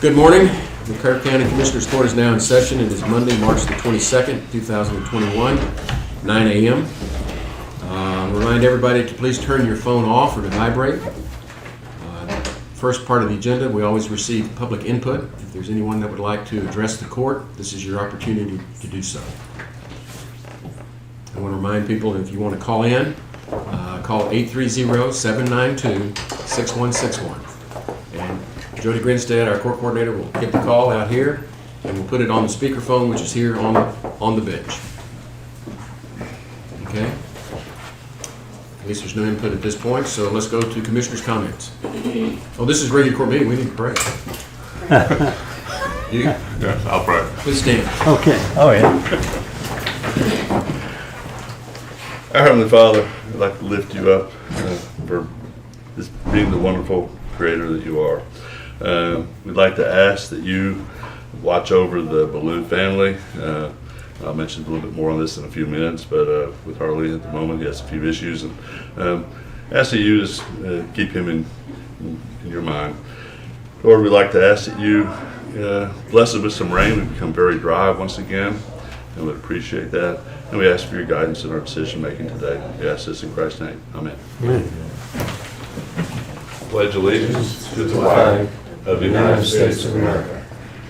Good morning. The Kerr County Commissioners Court is now in session. It is Monday, March the 22nd, 2021, 9 a.m. Remind everybody to please turn your phone off or to vibrate. First part of the agenda, we always receive public input. If there's anyone that would like to address the court, this is your opportunity to do so. I want to remind people, if you want to call in, call 830-792-6161. And Jody Grinstead, our court coordinator, will get the call out here, and we'll put it on the speakerphone, which is here on the bench. Okay? At least there's no input at this point, so let's go to commissioners' comments. Oh, this is regular court meeting. We need to pray. You? Yes, I'll pray. Please stand. Okay. Oh, yeah. Our Heavenly Father, I'd like to lift you up for just being the wonderful creator that you are. We'd like to ask that you watch over the Balloon family. I'll mention a little bit more on this in a few minutes, but with Harley at the moment, he has a few issues, and ask that you just keep him in your mind. Lord, we'd like to ask that you bless us with some rain. We've become very dry once again, and we'd appreciate that. And we ask for your guidance in our decision making today. We ask this in Christ's name. Amen. Amen. Pledge allegiance to the flag of the United States of America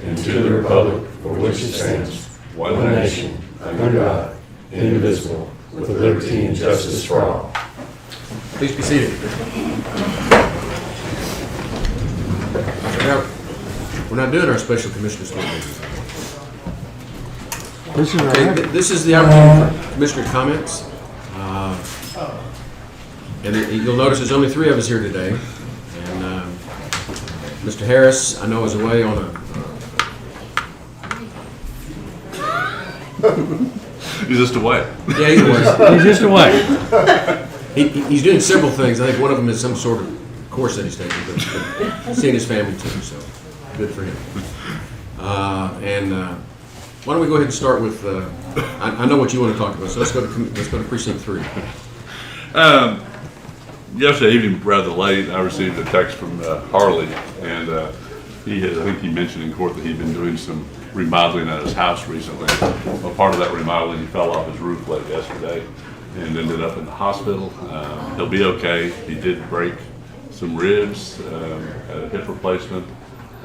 and to the republic for which it stands, one nation, under God, indivisible, with liberty and justice for all. Please be seated. Now, we're not doing our special commissioners meeting. This is all Okay, right. this is the opportunity for commissioner comments. And you'll notice there's only three of us here today. And Mr. Harris, I know, is away on a... He's just away. Yeah, he's away. He's just away. He's doing several things. I think one of them is some sort of course that he's taking, but seeing his family too, so good for him. Why don't we go ahead and start with, I know what you want to talk about, so let's go to precinct 3. Yesterday evening, rather late, I received a text from Harley, and I think he mentioned in court that he'd been doing some remodeling at his house recently. Well, part of that remodeling, he fell off his roof late yesterday and ended up in the hospital. He'll be okay. He did break some ribs, had a hip replacement,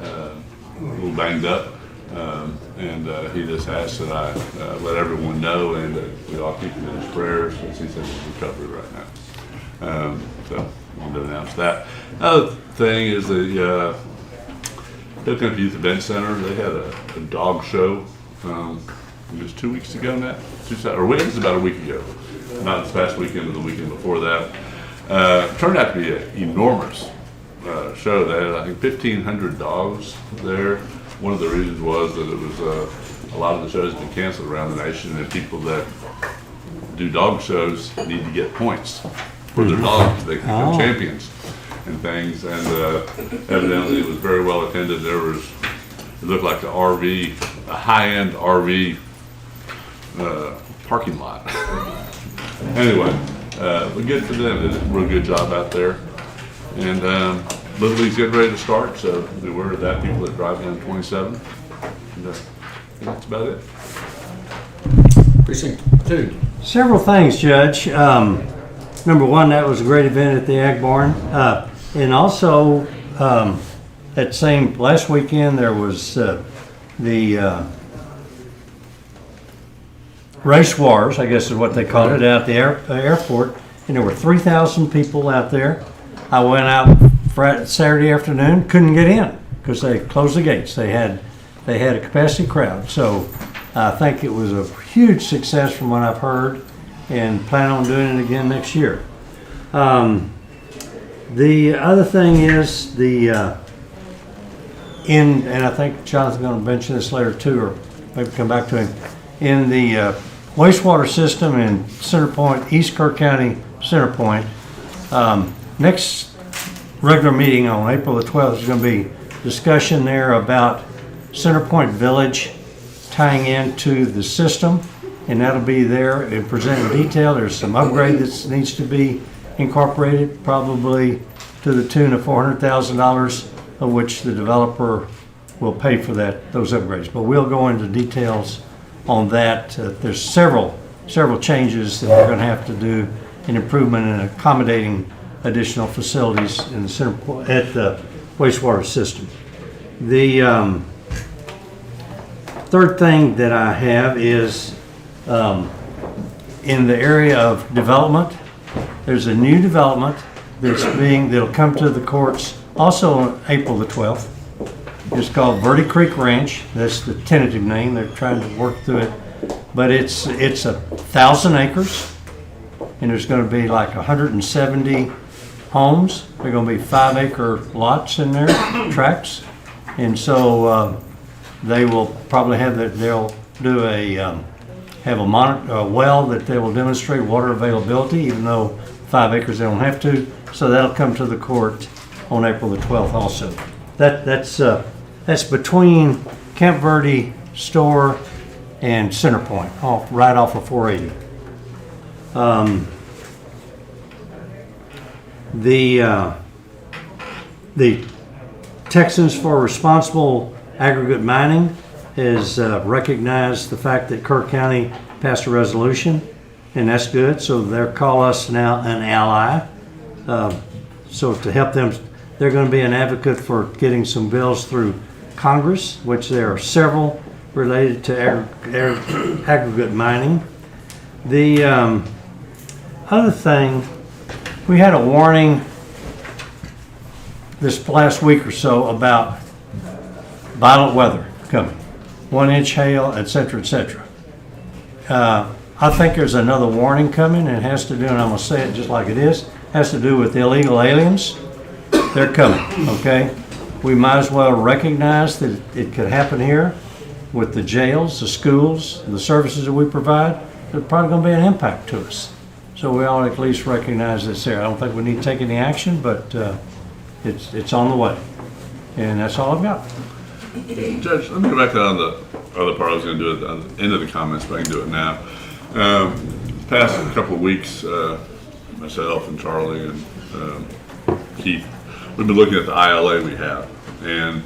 a little banged up, and he just asked that I let everyone know, and we all keep him in his prayers, since he's in recovery right now. So I wanted to announce that. Other thing is the Hilltop Youth Event Center, they had a dog show. It was 2 weeks ago now, it was about a week ago. Not this past weekend, but the weekend before that. Turned out to be an enormous show. They had, I think, 1,500 dogs there. One of the reasons was that it was a lot of the shows have been canceled around the nation, and people that do dog shows need to get points for their dogs. They can become champions and things. And evidently, it was very well attended. It looked like a high-end RV parking lot. Anyway, but good for them. They did a real good job out there. And Little League's getting ready to start, so be aware of that, people that drive down 27. And that's about it. Precinct 2. Several things, Judge. Number one, that was a great event at the Ag Barn. And also, last weekend, there was the race wars, I guess is what they called it, out at the airport. And there were 3,000 people out there. I went out Saturday afternoon, couldn't get in because they closed the gates. They had a capacity crowd. So I think it was a huge success from what I've heard, and plan on doing it again next year. The other thing is and I think Jonathan's going to mention this later too, or maybe come back to him, in the wastewater system in Center Point, East Kerr County, Center Point. Next regular meeting on April the 12th is going to be discussion there about Center Point Village tying into the system, and that'll be there and presented in detail. There's some upgrade that needs to be incorporated, probably to the tune of $400,000, of which the developer will pay for those upgrades. But we'll go into details on that. There's several changes that we're going to have to do in improvement in accommodating additional facilities in the at the wastewater system. The third thing that I have is in the area of development. There's a new development that'll come to the courts also on April the 12th. It's called Verde Creek Ranch. That's the tentative name. They're trying to work through it. But it's 1,000 acres, and there's going to be like 170 homes. There are going to be 5-acre lots in there, tracts. And so they will probably they'll do a well that they will demonstrate water availability, even though 5 acres they don't have to. So that'll come to the court on April the 12th also. That's between Camp Verde Store and Centerpoint, right off of 480. The Texans for Responsible Aggregate Mining has recognized the fact that Kirk County passed a resolution, and that's good. So they'll call us now an ally. So to help them, they're going to be an advocate for getting some bills through Congress, which there are several related to aggregate mining. The other thing, we had a warning this last week or so about violent weather coming, 1-inch hail, etc., etc. I think there's another warning coming, and it has to do, and I'm going to say it just like it is, has to do with illegal aliens. They're coming, okay? We might as well recognize that it could happen here with the jails, the schools, the services that we provide. There's probably going to be an impact to us. So we ought to at least recognize this there. I don't think we need to take any action, but it's on the way. And that's all I've got. Judge, let me go back to on the other part. I was going to do it at the end of the comments, but I can do it now. Past couple of weeks, myself and Charlie and Keith, we've been looking at the ILA we have, and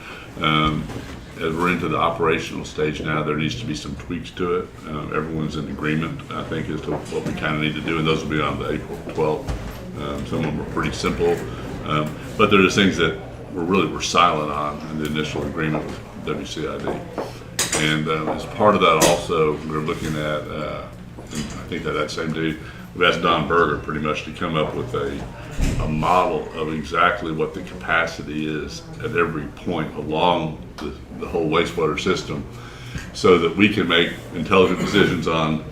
as we're into the operational stage now, there needs to be some tweaks to it. Everyone's in agreement, I think, as to what we kind of need to do, and those will be on the April 12th. Some of them are pretty simple, but there are just things that we're silent on in the initial agreement with WCID. And as part of that also, we're looking at, I think that same day, we've asked Don Berger pretty much to come up with a model of exactly what the capacity is at every point along the whole wastewater system, so that we can make intelligent decisions on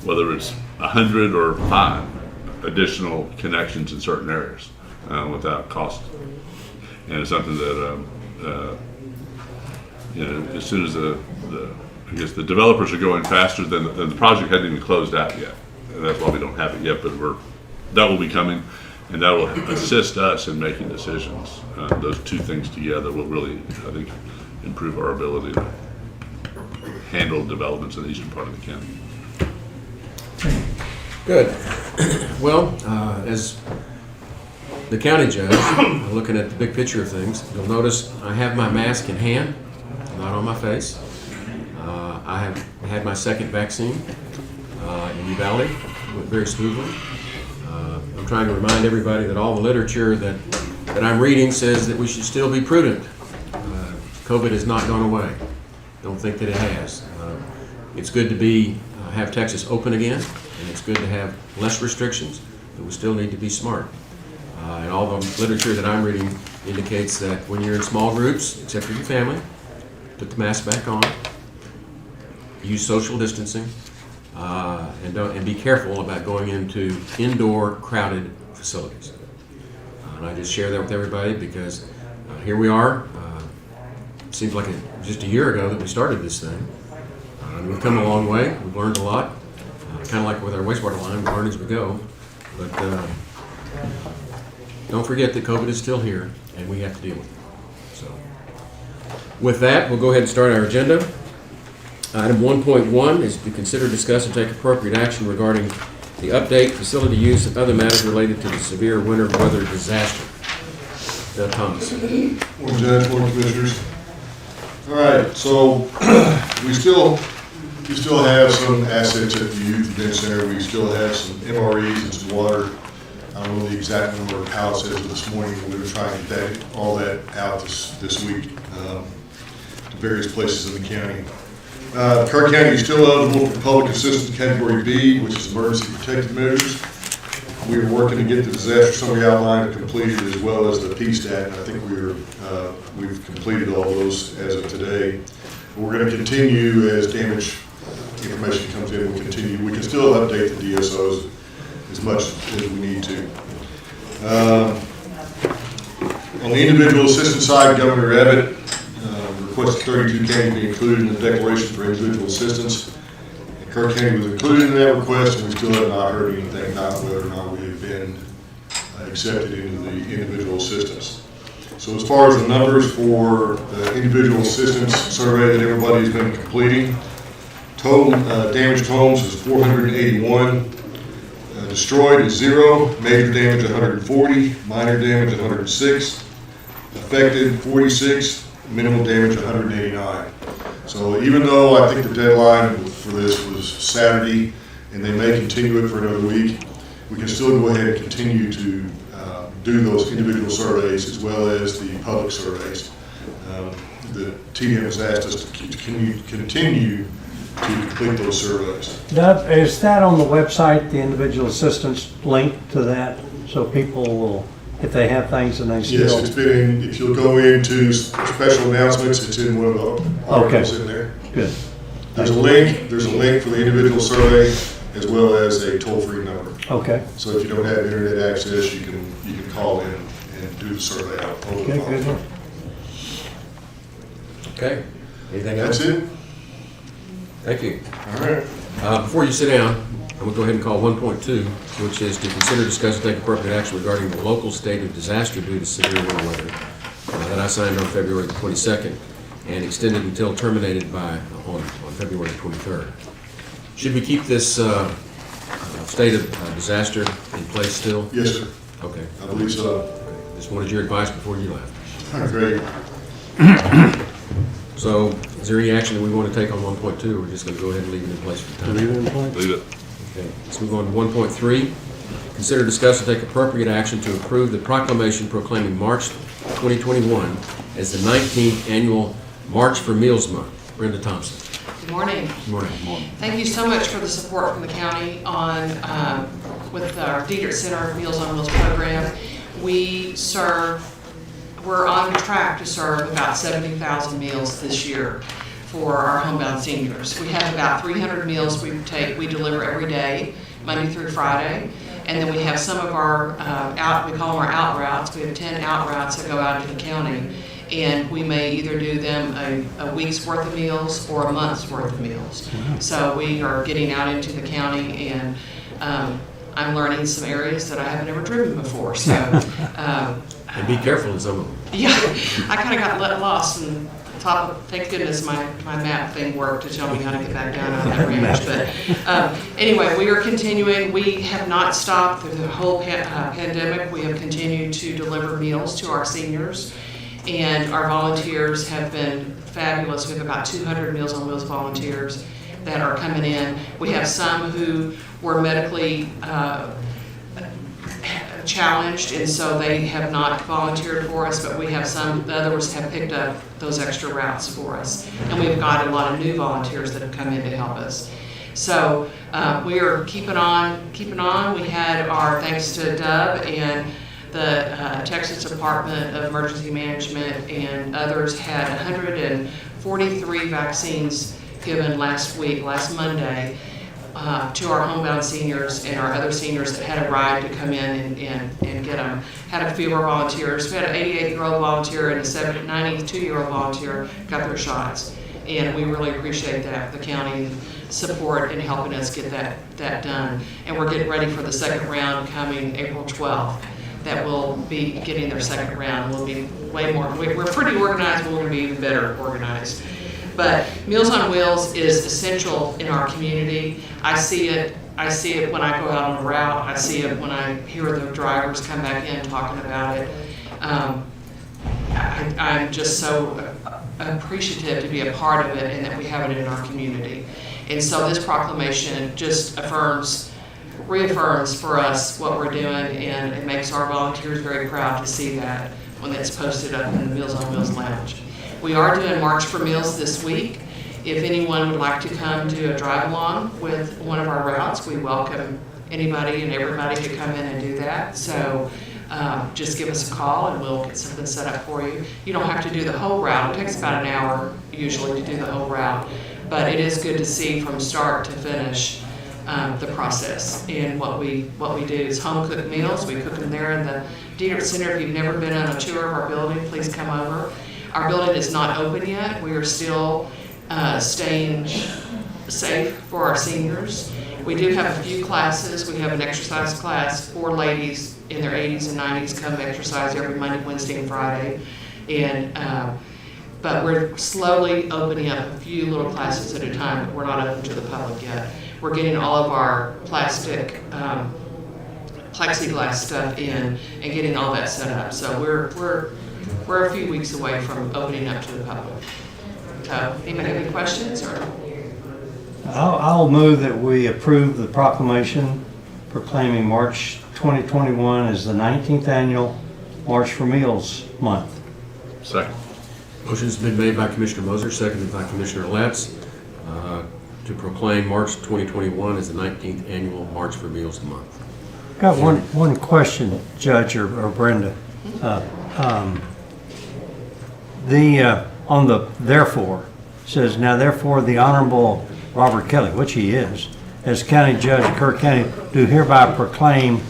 whether it's 100 or 5 additional connections in certain areas without cost. And it's something that as soon as I guess the developers are going faster than the project hadn't even closed out yet, and that's why we don't have it yet. But that will be coming, and that will assist us in making decisions. Those two things together will really, I think, improve our ability to handle developments in the eastern part of the county. Good. Well, as the county judge, looking at the big picture of things, you'll notice I have my mask in hand, not on my face. I have had my second vaccine in Uvalde. It went very smoothly. I'm trying to remind everybody that all the literature that I'm reading says that we should still be prudent. COVID has not gone away. Don't think that it has. It's good to have Texas open again, and it's good to have less restrictions, but we still need to be smart. And all the literature that I'm reading indicates that when you're in small groups, except for your family, put the mask back on, use social distancing, and be careful about going into indoor crowded facilities. And I just share that with everybody because here we are. It seems like just a year ago that we started this thing. We've come a long way. We've learned a lot. Kind of like with our wastewater line, we learn as we go. But don't forget that COVID is still here, and we have to deal with it. So, with that, we'll go ahead and start our agenda. Item 1.1 is to consider, discuss, and take appropriate action regarding the update, facility use, and other matters related to the severe winter weather disaster. Thomas. Morning, Judge, morning, Commissioners. All right, so we still have some assets at the Youth Event Center. We still have some MREs and some water. I don't know the exact number of pallets as of this morning. We're going to try and get all that out this week to various places in the county. Kirk County is still eligible for public assistance category B, which is emergency protective measures. We are working to get the disaster summary outline completed as well as the PSTAT, and I think we've completed all those as of today. We're going to continue as damage information comes in. We'll continue. We can still update the DSOs as much as we need to. On the individual assistance side, Governor Abbott requested 32K to be included in the declaration for individual assistance. And Kirk County was included in that request, and we still have not heard anything about whether or not we have been accepted into the individual assistance. So as far as the numbers for the individual assistance survey that everybody's been completing, total damaged homes is 481, destroyed is 0, major damage 140, minor damage 106, affected 46, minimal damage 189. So even though I think the deadline for this was Saturday, and they may continue it for another week, we can still go ahead and continue to do those individual surveys as well as the public surveys. The TDM has asked us to continue to complete those surveys. Doug, is that on the website, the individual assistance link to that, so people will, if they have things and they still? Yes, it's been in, if you'll go into special announcements, it's in one of the articles in there. Good. There's a link for the individual survey as well as a toll-free number. Okay. So if you don't have internet access, you can call in and do the survey out over the Okay, phone. good. Okay. Anything else? That's it. Thank you. All right. Before you sit down, I'm going to go ahead and call 1.2, which is to consider, discuss, and take appropriate action regarding the local state of disaster due to severe winter weather that I signed on February the 22nd and extended until terminated on February the 23rd. Should we keep this state of disaster in place still? Yes, sir. Okay. I believe so. Okay. Just wanted your advice before you left. All right, great. So, is there any action that we want to take on 1.2, or we're just going to go ahead and leave it in place for the time? Leave it in place? Leave it. Okay, let's move on to 1.3. Consider, discuss, and take appropriate action to approve the proclamation proclaiming March 2021 as the 19th annual March for Meals Month. Brenda Thompson. Good morning. Good morning. Thank you so much for the support from the county on with our Diedrich Center Meals on Wheels program. We're on track to serve about 70,000 meals this year for our homebound seniors. We have about 300 meals we deliver every day, Monday through Friday. And then we have some of our we call them our out routes. We have 10 out routes that go out into the county. And we may either do them a week's worth of meals or a month's worth of meals. Wow. So we are getting out into the county, and I'm learning some areas that I haven't ever driven before. So, And be careful in some of them. yeah, I kind of got let lost, and thank goodness my map thing worked to tell me how to get back down on that range. But anyway, we are continuing. We have not stopped through the whole pandemic. We have continued to deliver meals to our seniors. And our volunteers have been fabulous. We have about 200 Meals on Wheels volunteers that are coming in. We have some who were medically challenged, and so they have not volunteered for us, but we have some, the others have picked up those extra routes for us. And we've got a lot of new volunteers that have come in to help us. So we are keeping on. We had our, thanks to Dub and the Texas Department of Emergency Management and others, had 143 vaccines given last Monday, to our homebound seniors and our other seniors that had a ride to come in and get them. Had a few of our volunteers. We had an 88-year-old volunteer and a 92-year-old volunteer got their shots. And we really appreciate that, the county support in helping us get that done. And we're getting ready for the second round coming April 12th. That will be getting their second round. We'll be way more, we're pretty organized, but we're going to be even better organized. But Meals on Wheels is essential in our community. I see it when I go out on the route. I see it when I hear the drivers come back in talking about it. I'm just so appreciative to be a part of it and that we have it in our community. And so this proclamation just reaffirms for us what we're doing, and it makes our volunteers very proud to see that when it's posted up in the Meals on Wheels Lounge. We are doing March for Meals this week. If anyone would like to come to a drive-along with one of our routes, we welcome anybody and everybody to come in and do that. So just give us a call and we'll get something set up for you. You don't have to do the whole route. It takes about an hour usually to do the whole route. But it is good to see from start to finish the process. And what we do is home cooked meals. We cook them there in the Dietrich Center. If you've never been on a tour of our building, please come over. Our building is not open yet. We are still staying safe for our seniors. We do have a few classes. We have an exercise class for ladies in their 80s and 90s come exercise every Monday, Wednesday, and Friday. And but we're slowly opening up a few little classes at a time, but we're not open to the public yet. We're getting all of our plastic plexiglass stuff in and getting all that set up. So we're a few weeks away from opening up to the public. So, anybody have any questions? Or? I'll move that we approve the proclamation proclaiming March 2021 as the 19th annual March for Meals month. Second. Motion's been made by Commissioner Moser, seconded by Commissioner Letts, to proclaim March 2021 as the 19th annual March for Meals month. Got one question, Judge or Brenda. On the therefore says, now therefore the Honorable Robert Kelly, which he is, as County Judge of Kirk County, do hereby proclaim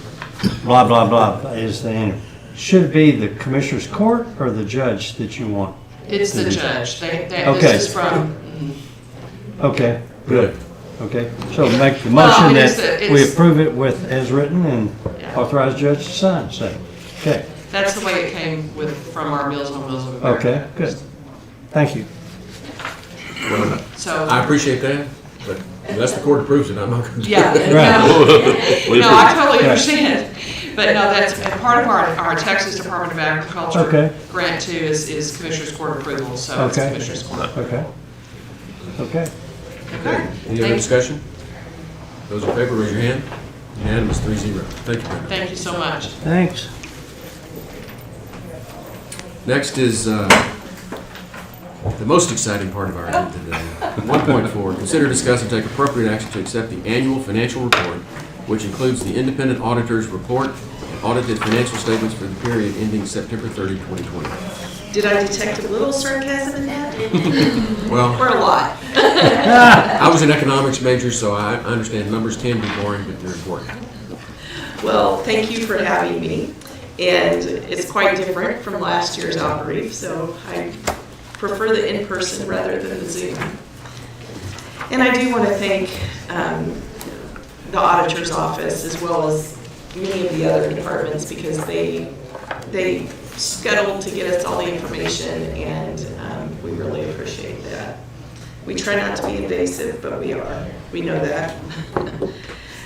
blah blah blah is the end. Should it be the Commissioner's Court or the judge that you want? It's the judge. Okay. This is from. Okay, good. Okay, so make the motion that we approve it with as written and authorize judge to sign, say. Okay. That's the way it came from our Meals on Wheels of America. Okay, good. Thank you. Well, So I appreciate that, but unless the court approves it, I'm not going to. yeah, no, I totally understand. But no, that's part of our Texas Department of Agriculture grant too is Commissioner's Court approval, so it's Commissioner's Court. Okay. Okay. Any other discussion? Those in favor, raise your hand. Unanimous, 3-0. Thank you, Brenda. Thank you so much. Thanks. Next is the most exciting part of our event today. 1.4, consider, discuss, and take appropriate action to accept the annual financial report, which includes the independent auditor's report and audited financial statements for the period ending September 30, 2020. Did I detect a little sarcasm in that? Well, Or a lot? I was an economics major, so I understand numbers can be boring, but they're important. Well, thank you for having me. And it's quite different from last year's outbrief, so I prefer the in-person rather than the Zoom. And I do want to thank the auditor's office as well as many of the other departments because they scuttled to get us all the information, and we really appreciate that. We try not to be invasive, but we are. We know that.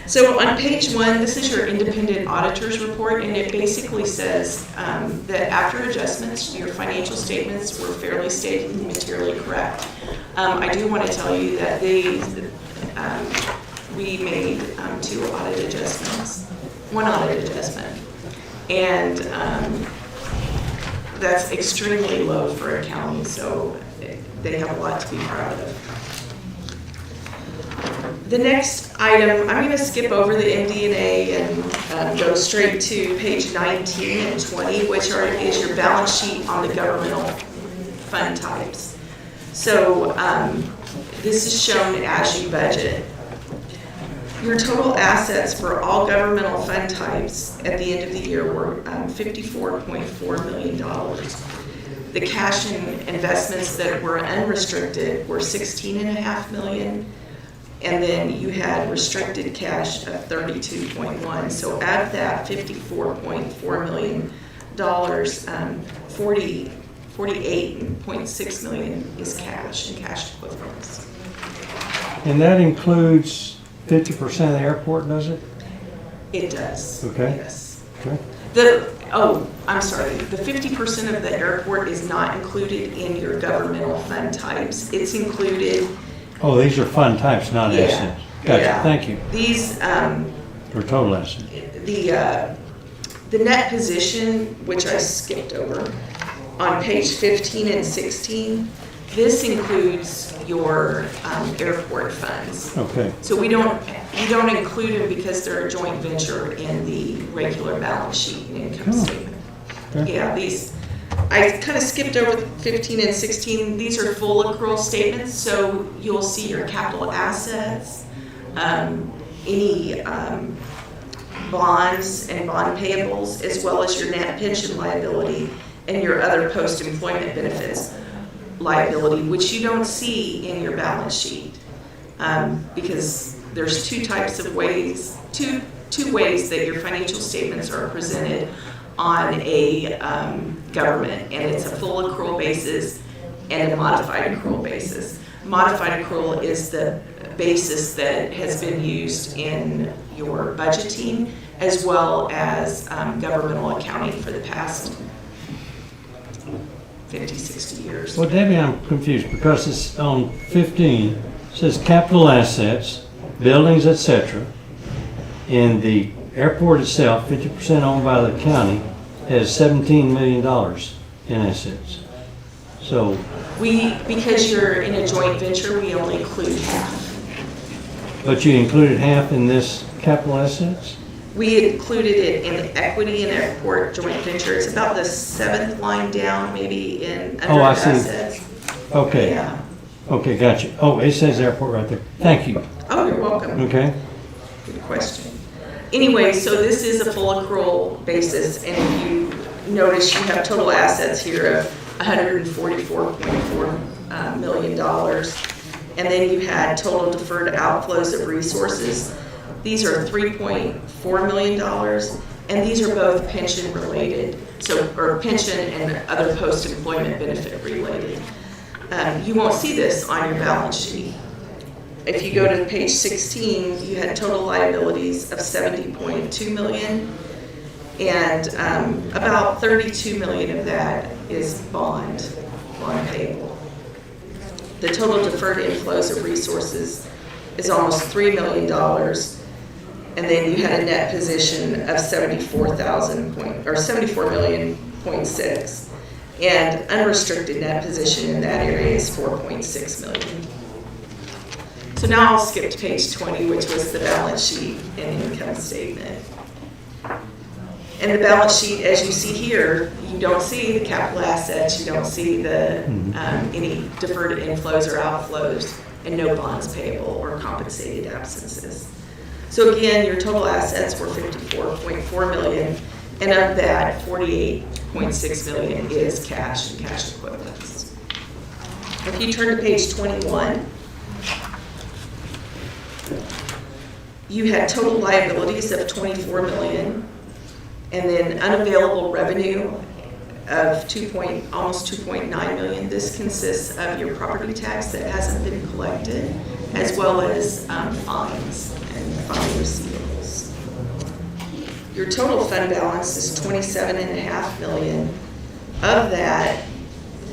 So on page 1, this is your independent auditor's report, and it basically says that after adjustments, your financial statements were fairly stated and materially correct. I do want to tell you that we made 2 audit adjustments, 1 audit adjustment, and that's extremely low for accounting, so they have a lot to be proud of. The next item, I'm going to skip over the MD&A and go straight to page 19 and 20, which is your balance sheet on the governmental fund types. So this is shown as you budget. Your total assets for all governmental fund types at the end of the year were $54.4 million. The cash and investments that were unrestricted were $16.5 million. And then you had restricted cash of $32.1. So out of that $54.4 million, $48.6 million is cash and cash equivalents. And that includes 50% of the airport, does it? It does. Okay. Yes. Okay. I'm sorry, the 50% of the airport is not included in your governmental fund types. It's included. Oh, these are fund types, not Yeah, assets. Gotcha, yeah. thank you. These, For total assets. the net position, which I skipped over, on page 15 and 16, this includes your airport funds. Okay, So we don't include them because they're a joint venture in the regular balance sheet and income statement. Okay. Yeah, I kind of skipped over 15 and 16. These are full accrual statements, so you'll see your capital assets, any bonds and bond payables, as well as your net pension liability and your other post-employment benefits liability, which you don't see in your balance sheet. Because there's two ways that your financial statements are presented on a government, and it's a full accrual basis and a modified accrual basis. Modified accrual is the basis that has been used in your budgeting as well as governmental accounting for the past 50, 60 years. well, Debbie, I'm confused because it's on 15, it says capital assets, buildings, etc. In the airport itself, 50% owned by the county, has $17 million in assets. So, Because you're in a joint venture, we only include half. but you included half in this capital assets? We included it in equity and airport joint venture. It's about the 7th line down, maybe in under Oh, I see. assets. Okay, Yeah. okay, gotcha. Oh, it says airport right there. Thank you. Oh, you're welcome. Okay, Good question. Anyway, so this is a full accrual basis, and if you notice, you have total assets here of $144.4 million. And then you had total deferred outflows of resources. These are $3.4 million, and these are both pension related, or pension and other post-employment benefit related. You won't see this on your balance sheet. If you go to page 16, you had total liabilities of $70.2 million, and about $32 million of that is bond payable. The total deferred inflows of resources is almost $3 million, and then you had a net position of $74 million, and unrestricted net position in that area is $4.6 million. So now I'll skip to page 20, which was the balance sheet and income statement. And the balance sheet, as you see here, you don't see the capital assets, you don't see the any deferred inflows or outflows, and no bonds payable or compensated absences. So again, your total assets were $54.4 million, and of that, $48.6 million is cash and cash equivalents. If you turn to page 21, you had total liabilities of $24 million, and then unavailable revenue of almost $2.9 million. This consists of your property tax that hasn't been collected, as well as fines and fine receivables. Your total fund balance is $27.5 million. Of that,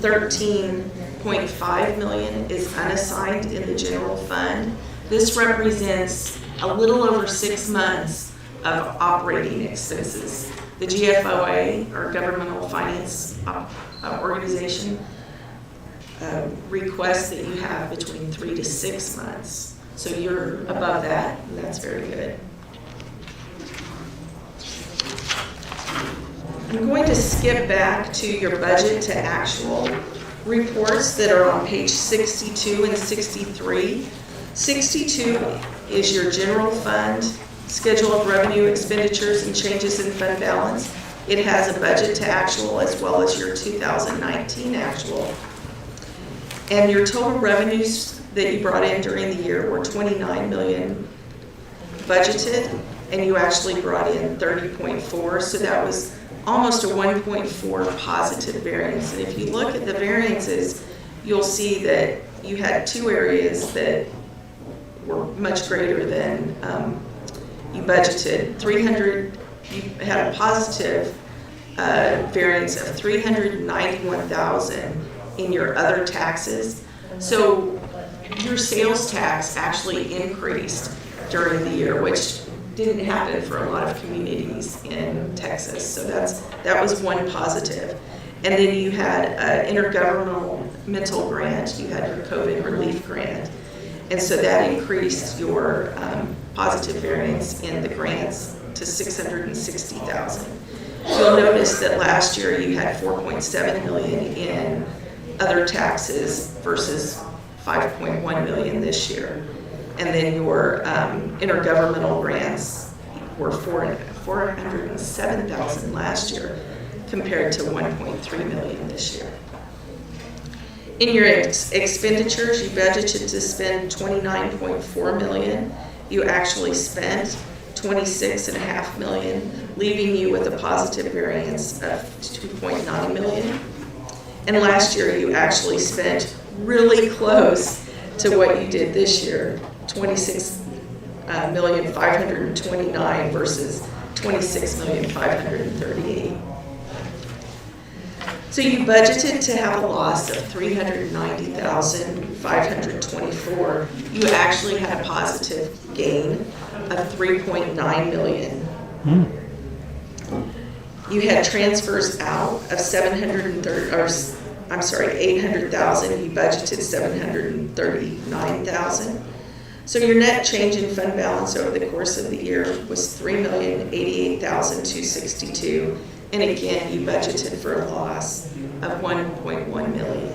$13.5 million is unassigned in the general fund. This represents a little over 6 months of operating expenses. The GFOA, or Governmental Finance Organization, requests that you have between 3 to 6 months. So you're above that, and that's very good. I'm going to skip back to your budget to actual reports that are on page 62 and 63. 62 is your general fund, schedule of revenue, expenditures, and changes in fund balance. It has a budget to actual as well as your 2019 actual. And your total revenues that you brought in during the year were $29 million budgeted, and you actually brought in 30.4, so that was almost a 1.4 positive variance. And if you look at the variances, you'll see that you had 2 areas that were much greater than you budgeted. you had a positive variance of $391,000 in your other taxes. So your sales tax actually increased during the year, which didn't happen for a lot of communities in Texas. So that was one positive. And then you had an intergovernmental grant, you had your COVID relief grant. And so that increased your positive variance in the grants to $660,000. You'll notice that last year you had $4.7 million in other taxes versus $5.1 million this year. And then your intergovernmental grants were $407,000 last year compared to $1.3 million this year. In your expenditures, you budgeted to spend $29.4 million. You actually spent $26.5 million, leaving you with a positive variance of $2.9 million. And last year, you actually spent really close to what you did this year, $26,529,000 versus $26,538,000. So you budgeted to have a loss of $390,524. You actually had a positive gain of $3.9 million. You had transfers out of $800,000. You budgeted $739,000. So your net change in fund balance over the course of the year was $3,088,262. And again, you budgeted for a loss of $1.1 million.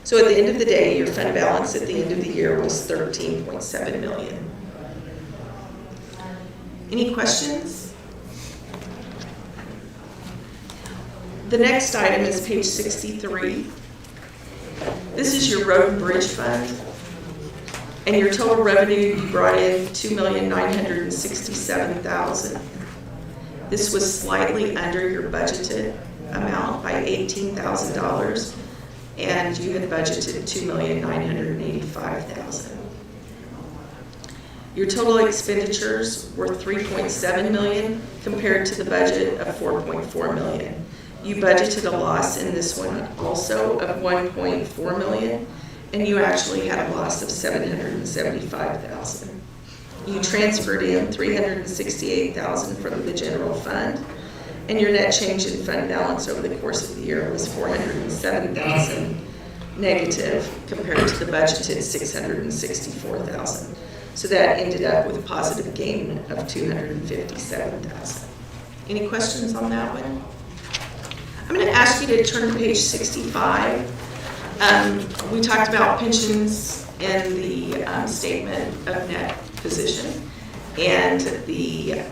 So at the end of the day, your fund balance at the end of the year was $13.7 million. Any questions? The next item is page 63. This is your road and bridge fund. And your total revenue, you brought in $2,967,000. This was slightly under your budgeted amount by $18,000, and you had budgeted $2,985,000. Your total expenditures were $3.7 million compared to the budget of $4.4 million. You budgeted a loss in this one also of $1.4 million, and you actually had a loss of $775,000. You transferred in $368,000 from the general fund, and your net change in fund balance over the course of the year was $407,000 negative compared to the budgeted $664,000. So that ended up with a positive gain of $257,000. Any questions on that one? I'm going to ask you to turn to page 65. We talked about pensions in the statement of net position, and the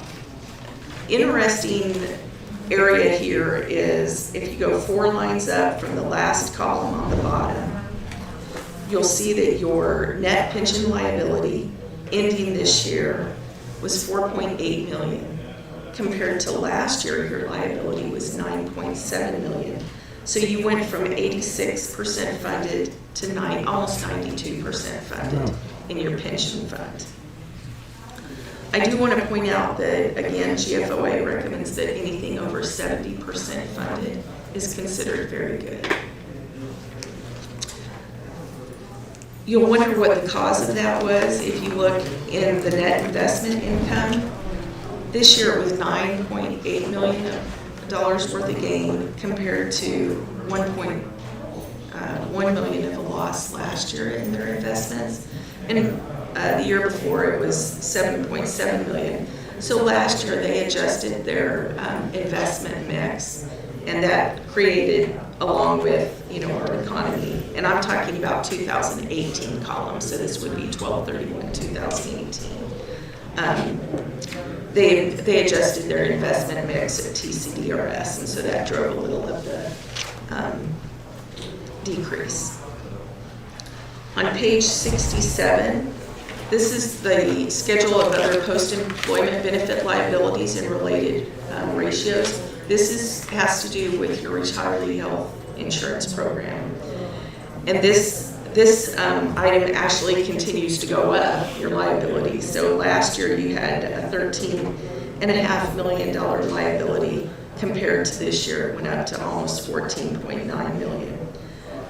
interesting area here is if you go 4 lines up from the last column on the bottom, you'll see that your net pension liability ending this year was $4.8 million. Compared to last year, your liability was $9.7 million. So you went from 86% funded to almost 92% funded in your pension fund. I do want to point out that, again, GFOA recommends that anything over 70% funded is considered very good. You'll wonder what the cause of that was if you look in the net investment income. This year it was $9.8 million worth of gain compared to $1.1 million of a loss last year in their investments. And the year before it was $7.7 million. So last year they adjusted their investment mix, and that created, along with our economy, and I'm talking about 2018 column, so this would be 12/31/2018. They adjusted their investment mix at TCDRS, and so that drove a little of the decrease. On page 67, this is the schedule of other post-employment benefit liabilities and related ratios. This has to do with your retiree health insurance program. And this item actually continues to go up, your liability. So last year you had a $13 $1.5 million liability compared to this year. It went up to almost $14.9 million.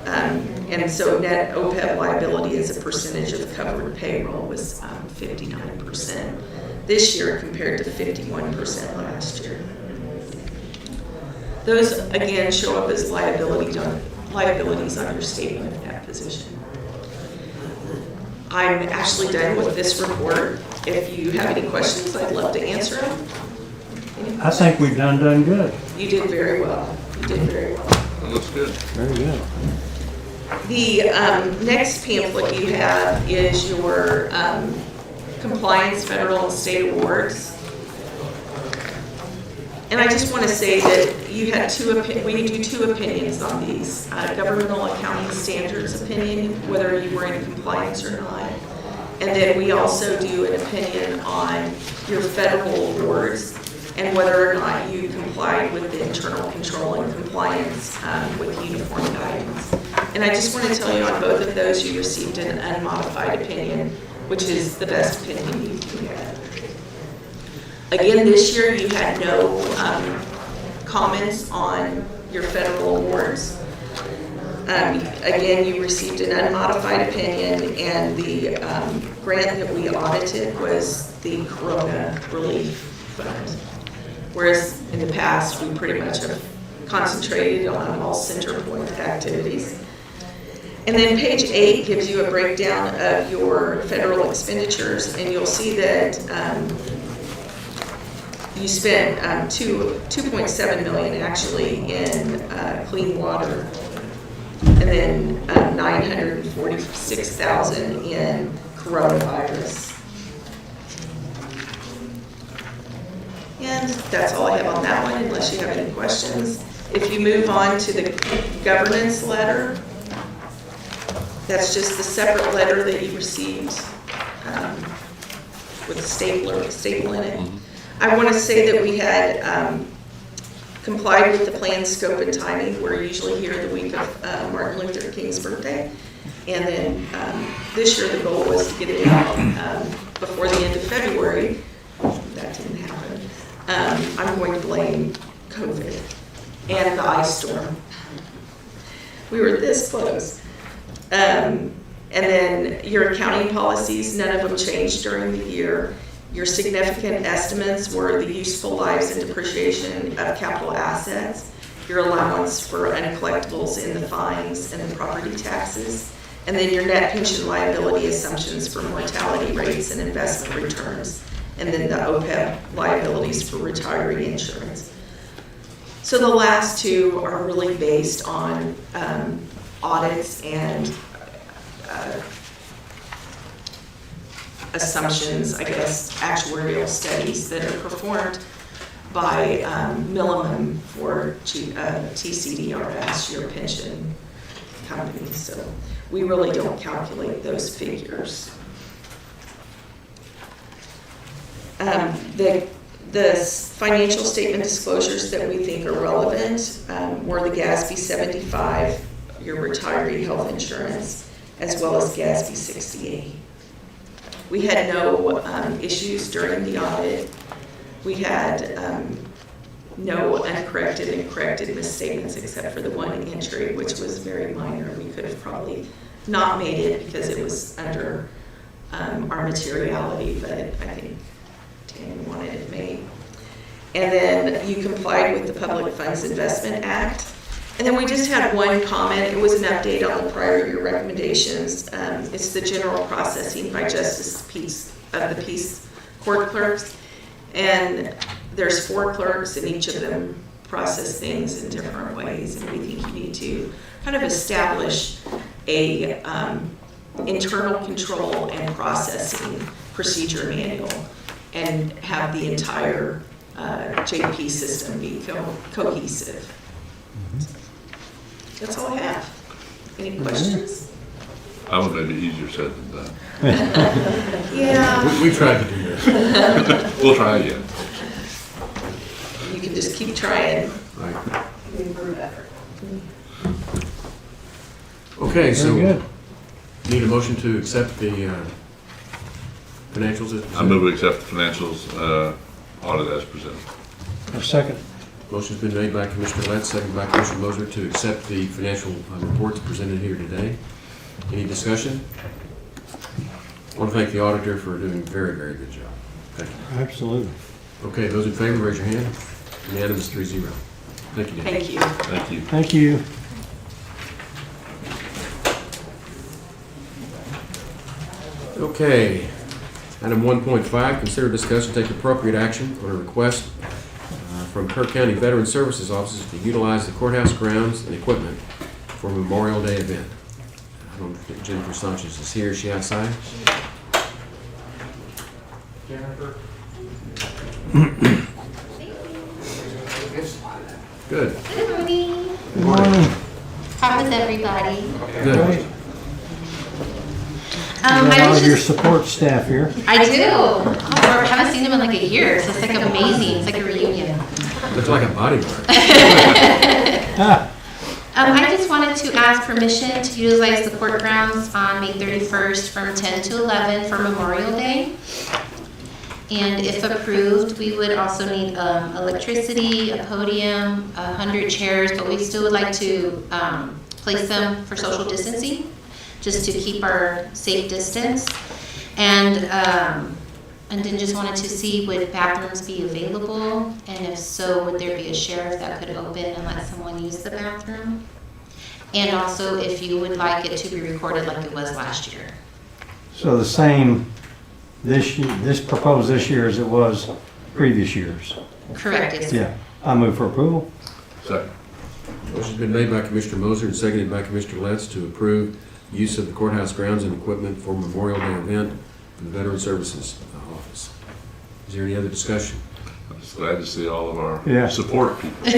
And so net OPEB liability as a percentage of covered payroll was 59% this year compared to 51% last year. Those, again, show up as liabilities on your statement of net position. I'm actually done with this report. If you have any questions, I'd love to answer them. I think we've done good. You did very well. You did very well. That looks good. Very good. The next pamphlet you have is your compliance federal and state awards. And I just want to say that you had we do two opinions on these. Governmental Accounting Standards opinion, whether you were in compliance or not. And then we also do an opinion on your federal awards and whether or not you complied with the internal control and compliance with uniform guidance. And I just want to tell you on both of those, you received an unmodified opinion, which is the best opinion you can get. Again, this year you had no comments on your federal awards. Again, you received an unmodified opinion, and the grant that we audited was the Corona Relief Fund. Whereas in the past, we pretty much have concentrated on all center point activities. And then page 8 gives you a breakdown of your federal expenditures, and you'll see that you spent $2.7 million actually in clean water, and then $946,000 in coronavirus. And that's all I have on that one, unless you have any questions. If you move on to the governance letter, that's just the separate letter that you received with a staple in it. I want to say that we had complied with the planned scope and timing. We're usually here the week of Martin Luther King's birthday. And then this year the goal was to get it out before the end of February. That didn't happen. I'm going to blame COVID and the ice storm. We were this close. And then your accounting policies, none of them changed during the year. Your significant estimates were the useful lives and depreciation of capital assets, your allowance for uncollectibles in the fines and the property taxes, and then your net pension liability assumptions for mortality rates and investment returns, and then the OPEB liabilities for retiree insurance. So the last two are really based on audits and assumptions, I guess, actuarial studies that are performed by Milliman for TCDRS, your pension company. So we really don't calculate those figures. The financial statement disclosures that we think are relevant were the GASB 75, your retiree health insurance, as well as GASB 68. We had no issues during the audit. We had no uncorrected and corrected misstatements except for the one entry, which was very minor. We could have probably not made it because it was under our materiality, but I think Tammy wanted it made. And then you complied with the Public Funds Investment Act. And then we just had one comment. It was an update on the prior year recommendations. It's the general processing by Justice of the Peace Court clerks. And there's 4 clerks, and each of them process things in different ways. And we think you need to kind of establish a internal control and processing procedure manual and have the entire JP system be cohesive. That's all I have. Any questions? I would maybe easier said than done. Yeah. We tried to do this. We'll try again. You can just keep trying. Right. Okay, so Very good. need a motion to accept the financials as I presented? move we accept the financials audit as presented. A second. Motion's been made by Commissioner Letts, seconded by Commissioner Moser to accept the financial reports presented here today. Any discussion? I want to thank the auditor for doing a very, very good job. Thank you. Absolutely. Okay, those in favor, raise your hand. Unanimous, 3-0. Thank you, Dan. Thank you. Thank you. Thank you. Okay, item 1.5, consider discussion, take appropriate action on a request from Kirk County Veteran Services Offices to utilize the courthouse grounds and equipment for Memorial Day event. I don't think Jennifer Sanchez is here. Is she outside? Good. Good morning. Good morning. How is everybody? Good. Got all I your support staff here. do. I haven't seen them in like a year, so it's like amazing. It's like a reunion. Looks like a bodyguard. I just wanted to ask permission to utilize the court grounds on May 31st from 10 to 11 for Memorial Day. And if approved, we would also need electricity, a podium, 100 chairs, but we still would like to place them for social distancing, just to keep our safe distance. And then just wanted to see would bathrooms be available, and if so, would there be a sheriff that could open and let someone use the bathroom? And also if you would like it to be recorded like it was last year. So the same this year, this proposed this year as it was previous years. Correct, yes, sir. Yeah. I move for approval. Second. Motion's been made by Commissioner Moser and seconded by Commissioner Letts to approve use of the courthouse grounds and equipment for Memorial Day event for the Veteran Services Office. Is there any other discussion? I'm just glad to see all of our Yeah. support people.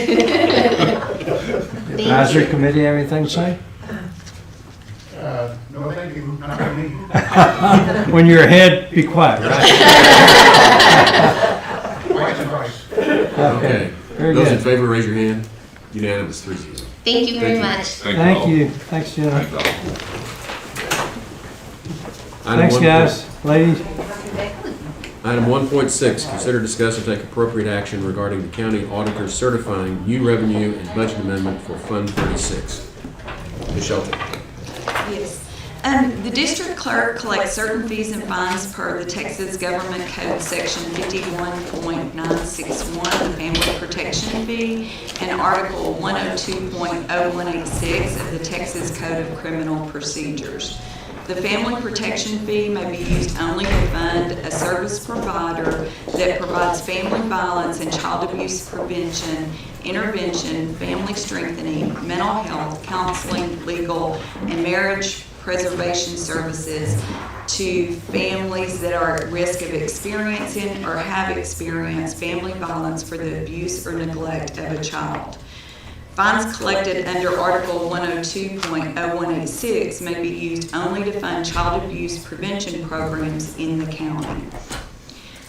Advisory committee, have anything to say? No, thank you, not for me. When you're ahead, be quiet, right? Twice and twice. Okay. Very Those in good. favor, raise your hand. Unanimous, 3-0. Thank you very Thank you. much. Thank all. you. Thanks, Jenna. Thank all. Item Thanks, 1. guys, ladies. Item 1.6, consider, discuss, and take appropriate action regarding the county auditor certifying new revenue and budget amendment for Fund 36. Ms. Shelton. Yes. The district clerk collects certain fees and fines per the Texas Government Code Section 51.961, the Family Protection Fee, and Article 102.0186 of the Texas Code of Criminal Procedures. The family protection fee may be used only to fund a service provider that provides family violence and child abuse prevention, intervention, family strengthening, mental health, counseling, legal, and marriage preservation services to families that are at risk of experiencing or have experienced family violence for the abuse or neglect of a child. Funds collected under Article 102.0186 may be used only to fund child abuse prevention programs in the county.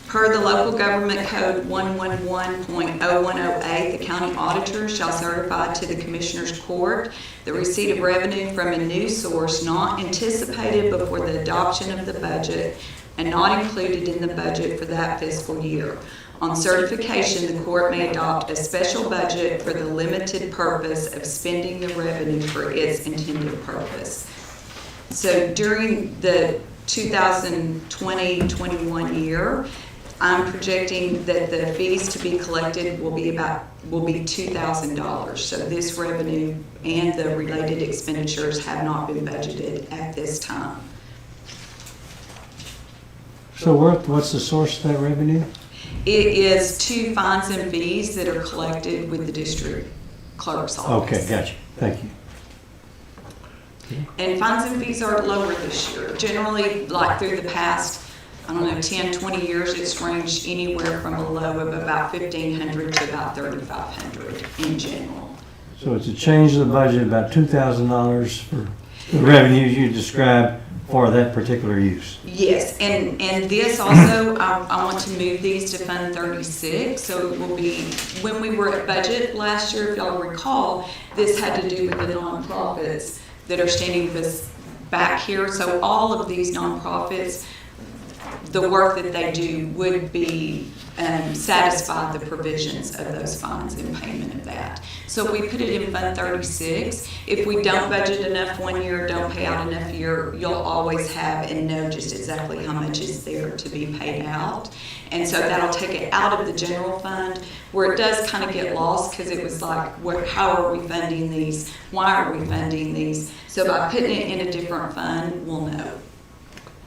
Per the Local Government Code 111.0108, the county auditor shall certify to the Commissioner's Court the receipt of revenue from a new source not anticipated before the adoption of the budget and not included in the budget for that fiscal year. On certification, the court may adopt a special budget for the limited purpose of spending the revenue for its intended purpose. So during the 2020-21 year, I'm projecting that the fees to be collected will be $2,000. So this revenue and the related expenditures have not been budgeted at this time. So what's the source of that revenue? It is two fines and fees that are collected with the district clerk's office. Okay, gotcha. Thank you. And fines and fees are lower this year. Generally, like through the past, 10, 20 years, it's ranged anywhere from a low of about $1,500 to about $3,500 in general. So it's a change of the budget, about $2,000 for the revenues you described for that particular use. Yes, and this also, I want to move these to Fund 36, so it will be, when we were at budget last year, if y'all recall, this had to do with the nonprofits that are standing this back here. So all of these nonprofits, the work that they do would be satisfy the provisions of those funds in payment of that. So if we put it in Fund 36, if we don't budget enough one year, don't pay out enough year, you'll always have and know just exactly how much is there to be paid out. And so that'll take it out of the general fund, where it does kind of get lost, because it was like, how are we funding these? Why are we funding these? So by putting it in a different fund, we'll know.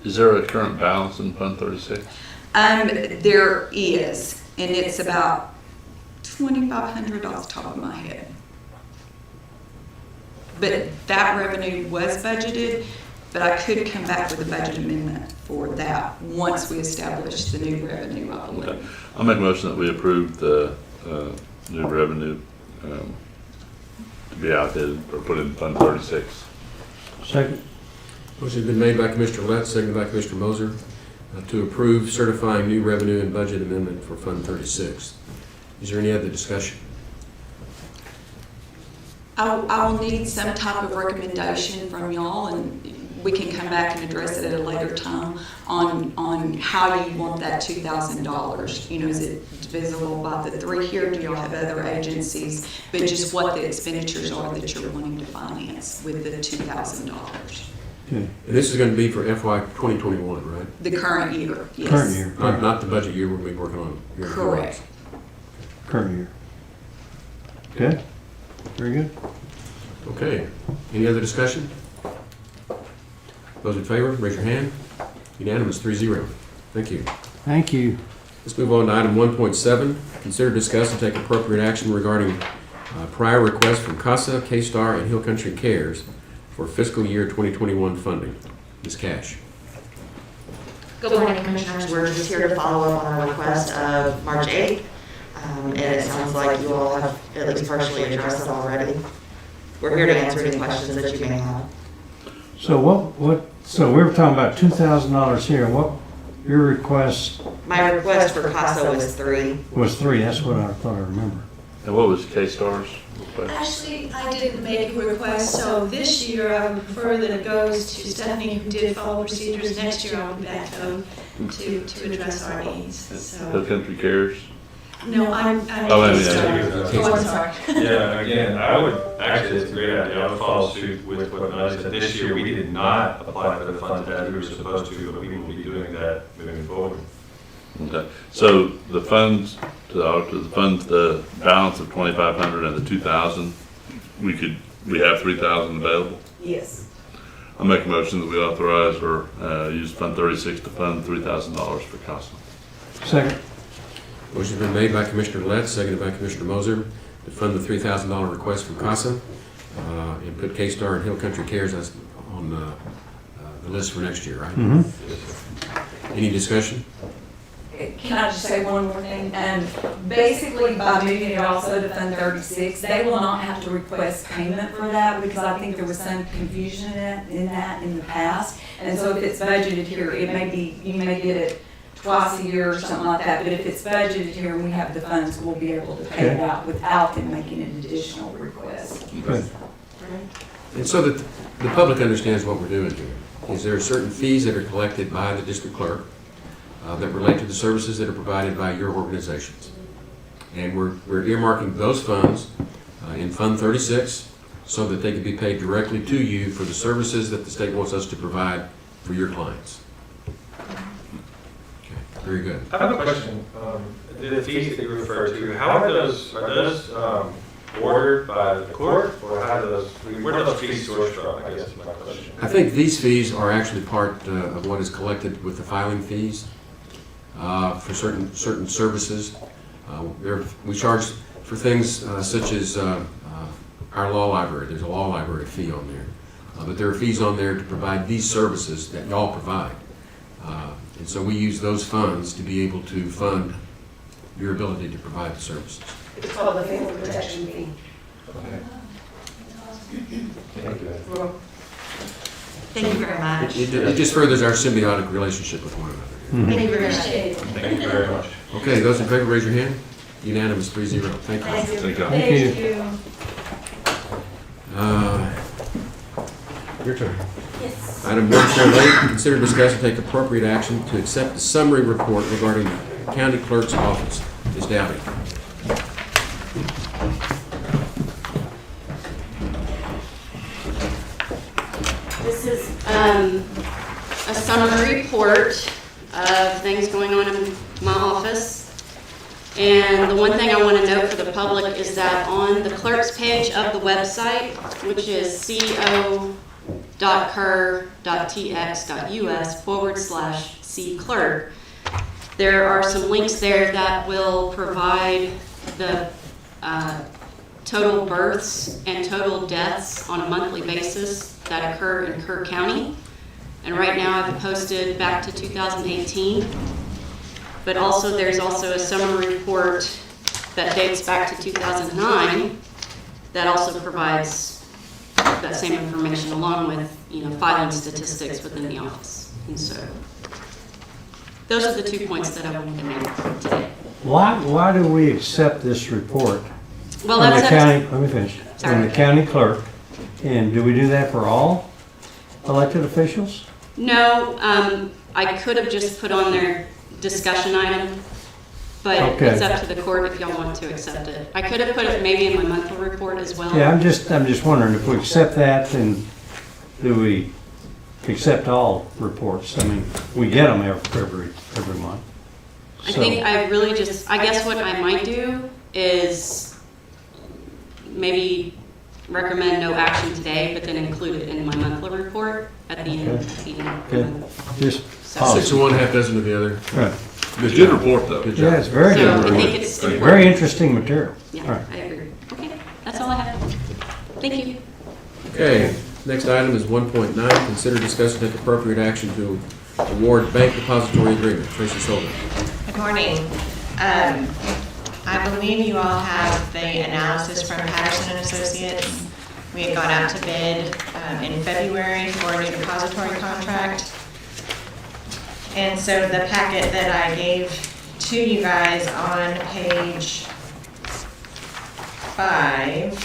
Is there a current balance in Fund 36? There is, and it's about $2,500 off the top of my head. But that revenue was budgeted, but I could come back with a budget amendment for that once we establish the new revenue, I Okay. believe. I'll make a motion that we approve the new revenue to be allocated or put in Fund 36. Second. Motion's been made by Commissioner Letts, seconded by Commissioner Moser, to approve certifying new revenue and budget amendment for Fund 36. Is there any other discussion? I will need some type of recommendation from y'all, and we can come back and address it at a later time on how you want that $2,000. You know, is it divisible by the 3 here? Do y'all have other agencies? But just what the expenditures are that you're wanting to finance with the $2,000. Okay. And this is going to be for FY 2021, right? The current year, yes. Current year. Not the budget year we'll be working on. here in a few Correct. months. Current year. Okay, very good. Okay. Any other discussion? Those in favor, raise your hand. Unanimous, 3-0. Thank you. Thank you. Let's move on to item 1.7. Consider, discuss, and take appropriate action regarding prior requests from CASA, K-Star, and Hill Country Cares for fiscal year 2021 funding. Ms. Cash. Good morning, Commissioners. We're just here to follow up on our request of March 8th. And it sounds like you all have at least partially addressed it already. We're here to answer any questions that you may have. So so we were talking about $2,000 here. What, your request My request for CASA was 3. was 3. That's what I thought I remember. And what was K-Star's request? Actually, I didn't make a request, so this year I would prefer that it goes to Stephanie, who did follow procedures. Next year I'll be back home to address our needs, Hill so. Country Cares? No, I'm. Oh, I Oh, I'm sorry. Yeah, again, I would, actually, it's a great idea, I would follow suit with what Melanie said. This year, we did not apply for the funds as we were supposed to, but we will be doing that moving forward. Okay, so the funds, to the auditor, the balance of 2,500 and the 2,000, we have 3,000 available? Yes. I'll make a motion that we authorize or use Fund 36 to fund $3,000 for CASA. Second. Motion's been made by Commissioner Letts, seconded by Commissioner Moser, to fund the $3,000 request from CASA and put K-Star and Hill Country Cares as on the list for next year, right? Mm-hmm. Any discussion? Can I just say one more thing? Basically, by moving it also to Fund 36, they will not have to request payment for that, because I think there was some confusion in that in the past. And so if it's budgeted here, it may be, you may get it twice a year or something like that, but if it's budgeted here and we have the funds, we'll be able to pay it out without them making an additional request. Good. And so that the public understands what we're doing here, is there are certain fees that are collected by the district clerk that relate to the services that are provided by your organizations. And we're earmarking those funds in Fund 36 so that they can be paid directly to you for the services that the state wants us to provide for your clients. Okay, very good. I have a question. The fees that you refer to, how are those ordered by the court, or how do those, where do those fees sourced from, I guess is my question. I think these fees are actually part of what is collected with the filing fees for certain services. We charge for things such as our law library. There's a law library fee on there. But there are fees on there to provide these services that y'all provide. And so we use those funds to be able to fund your ability to provide the services. It's called the family protection fee. Okay. Thank you. Thank you very much. It just furthers our symbiotic relationship with one another. Mm-hmm. Thank you very much. Thank you very much. Okay, those in favor, raise your hand. Unanimous, 3-0. Thank you. Thank you. Thank you. Your turn. Yes. Item 1.8, consider, discuss, and take appropriate action to accept the summary report regarding the county clerk's office. Ms. Dowdy. This is a summary report of things going on in my office. And the one thing I want to note for the public is that on the clerk's page of the website, which is co.kerr.tx.us/C-clerk, there are some links there that will provide the total births and total deaths on a monthly basis that occur in Kerr County. And right now I've posted back to 2018. But also there's also a summary report that dates back to 2009 that also provides that same information along with, filing statistics within the office. And so those are the 2 points that I wanted to make today. Why do we accept this report? Well, From that's the county, let me finish. Sorry. From the county clerk, and do we do that for all elected officials? No, I could have just put on their discussion item, but Okay. it's up to the court if y'all want to accept it. I could have put it maybe in my monthly report as well. Yeah, I'm just wondering, if we accept that, then do we accept all reports? I mean, we get them every month. I So- think I really just, I guess what I might do is maybe recommend no action today, but then include it in my monthly report at the end of the meeting. Good. Just Oh. 6 of one, half dozen of the other. Right. Good report, though. Good Yeah, job. it's very So good. I report. think it's important. Very interesting material. All Yeah, right. I agree. Okay, that's all I have. Thank you. Okay, next item is 1.9, consider, discuss, and take appropriate action to award bank depository agreement. Tracy Sullivan. Good morning. I believe you all have the analysis from Patterson and Associates. We had gone out to bid in February for a new depository contract. And so the packet that I gave to you guys on page 5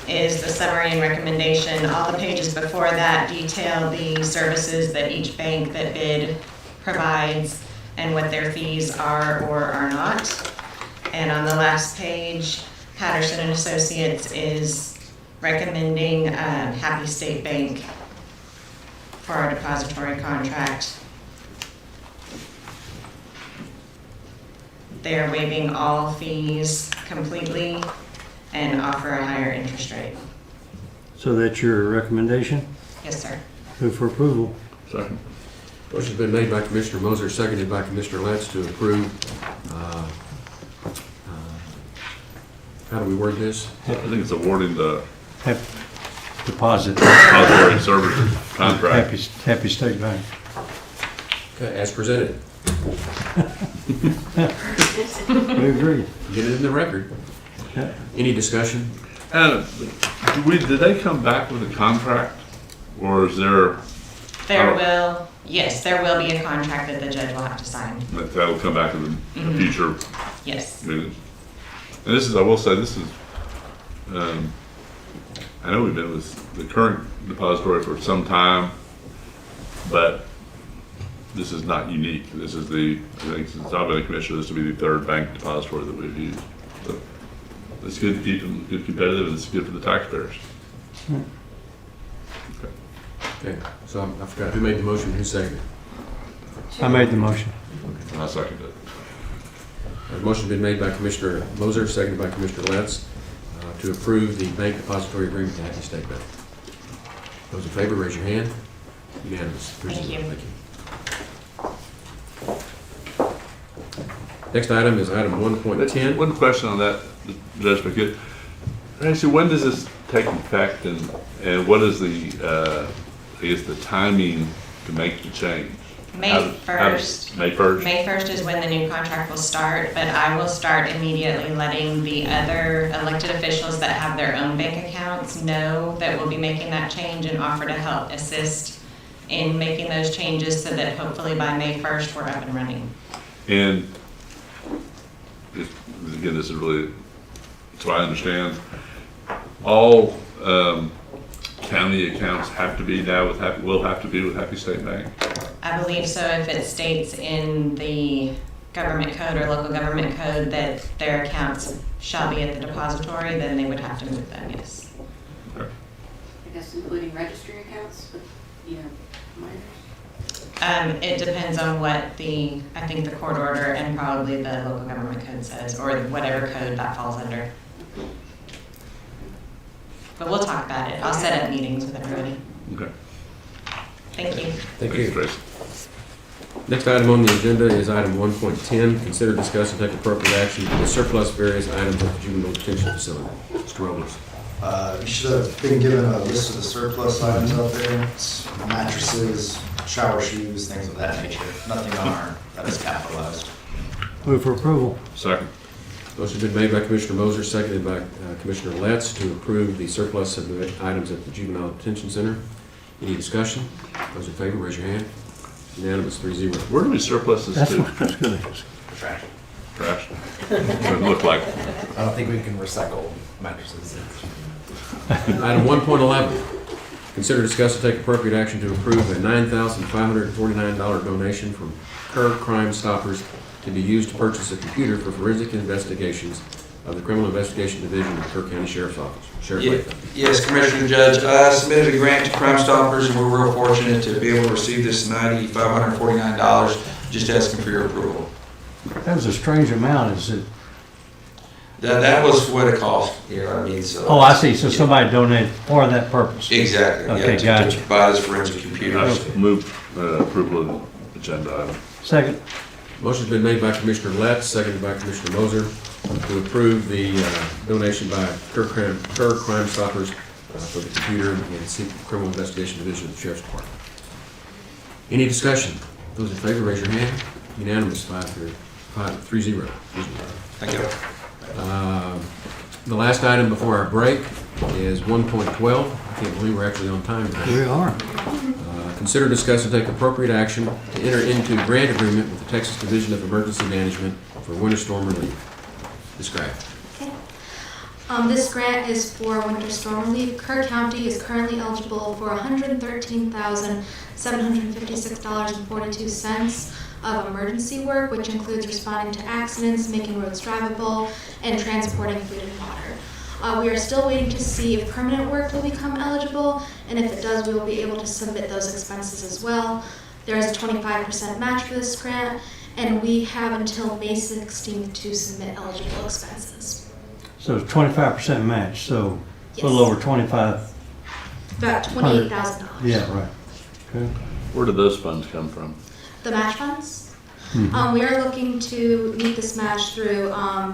is the summary and recommendation. All the pages before that detail the services that each bank that bid provides and what their fees are or are not. And on the last page, Patterson and Associates is recommending Happy State Bank for our depository contract. They are waiving all fees completely and offer a higher interest rate. So that's your recommendation? Yes, sir. Move for approval. Second. Motion's been made by Commissioner Moser, seconded by Commissioner Lentz to approve. How do we word this? I think it's awarding the Deposit. depository services contract. Happy State Bank. Okay, as presented. We agree. Get it in the record. Yeah. Any discussion? Did they come back with a contract, or is there? There will be a contract that the judge will have to sign. That'll come back in the future Yes. meetings. And this is, I will say, this is, I know we've been with the current depository for some time, but this is not unique. This is I think since I've been a commissioner, this will be the third bank depository that we've used. So it's good to keep them good competitive, and it's good for the taxpayers. Okay, so I forgot, who made the motion, who seconded? I made the motion. And I second it. A motion been made by Commissioner Moser, seconded by Commissioner Lentz, to approve the bank depository agreement with Happy State Bank. Those in favor, raise your hand. Unanimous. Thank you. Thank you. Next item is item 1.10. One question on that, Judge McKidd. Actually, when does this take effect, and what is the timing to make the change? May 1st. May 1st? May 1st is when the new contract will start, but I will start immediately letting the other elected officials that have their own bank accounts know that we'll be making that change and offer to help assist in making those changes so that hopefully by May 1st, we're up and running. And again, this is really, so I understand, all county accounts have to be now with will have to be with Happy State Bank? I believe so if it states in the government code or local government code that their accounts shall be at the depository, then they would have to move them, yes. Okay. I guess including registry accounts, with, you know, minors? It depends on what I think the court order and probably the local government code says, or whatever code that falls under. But we'll talk about it. I'll set up meetings with everybody. Okay. Thank you. Thank you. Tracy. Next item on the agenda is item 1.10, consider, discuss, and take appropriate action to surplus various items at the juvenile detention facility. Mr. Robles. You should have been given a list of the surplus items out there. It's mattresses, shower shoes, things of that nature. Nothing that is capitalized. Move for approval. Second. Motion been made by Commissioner Moser, seconded by Commissioner Letts to approve the surplus of the items at the Juvenile Detention Center. Any discussion? Those in favor, raise your hand. Unanimous, 3-0. Where do we surplus this to? That's good. Trash. Trash. Doesn't look like. I don't think we can recycle mattresses. Item 1.11, consider, discuss, and take appropriate action to approve a $9,549 donation from Kerr Crime Stoppers to be used to purchase a computer for forensic investigations of the Criminal Investigation Division of the Kirk County Sheriff's Office. Sheriff Latham. Yes, Commissioner Judge, I submitted a grant to Crime Stoppers, and we're real fortunate to be able to receive this $9,549, just asking for your approval. That was a strange amount, is it? That was what it cost, you know what I mean? So, Oh, I see, so somebody donated for that purpose. exactly, Okay, yeah, gotcha. to buy this forensic computer. Move approval of the agenda item. Second. Motion's been made by Commissioner Letts, seconded by Commissioner Moser, to approve the donation by Kerr Crime Stoppers for the computer and Criminal Investigation Division of the Sheriff's Department. Any discussion? Those in favor, raise your hand. Unanimous, 3-0. Thank you. The last item before our break is 1.12. I can't believe we're actually on time today. We are. Consider, discuss, and take appropriate action to enter into grant agreement with the Texas Division of Emergency Management for winter storm relief. Describe. Okay. This grant is for winter storm relief. Kerr County is currently eligible for $113,756.42 of emergency work, which includes responding to accidents, making roads drivable, and transporting food and water. We are still waiting to see if permanent work will become eligible, and if it does, we will be able to submit those expenses as well. There is a 25% match for this grant, and we have until May 16th to submit eligible expenses. So it's 25% match, so a little over 25. About $28,000. Yeah, right. Okay. Where did those funds come from? The match funds? Mhm. We are looking to meet this match through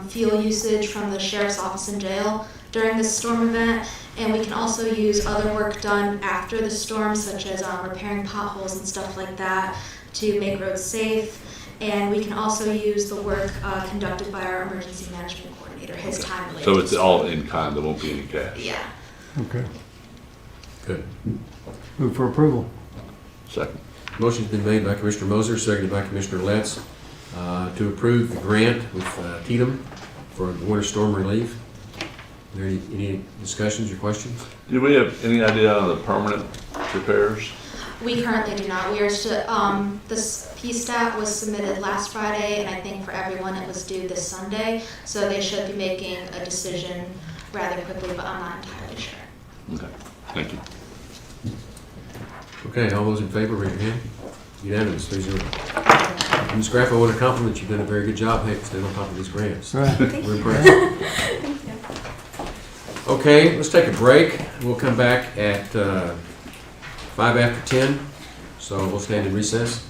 fuel usage from the sheriff's office and jail during this storm event, and we can also use other work done after the storm, such as repairing potholes and stuff like that to make roads safe. And we can also use the work conducted by our emergency management coordinator, his time related. So it's all in kind, there won't be any cash? Yeah. Okay. Good. Move for approval. Second. Motion's been made by Commissioner Moser, seconded by Commissioner Letts, to approve the grant with Tatum for the winter storm relief. Are there any discussions or questions? Do we have any idea on the permanent repairs? We currently do not. We are still, this PSTAT was submitted last Friday, and I think for everyone it was due this Sunday, so they should be making a decision rather quickly, but I'm not entirely sure. Okay, thank you. Okay, all those in favor, raise your hand. Unanimous, 3-0. Ms. Graff, I want to compliment you. You've done a very good job, staying on top of these grants. Right. We're impressed. Okay, let's take a break. We'll come back at 5 after 10, so we'll stand in recess.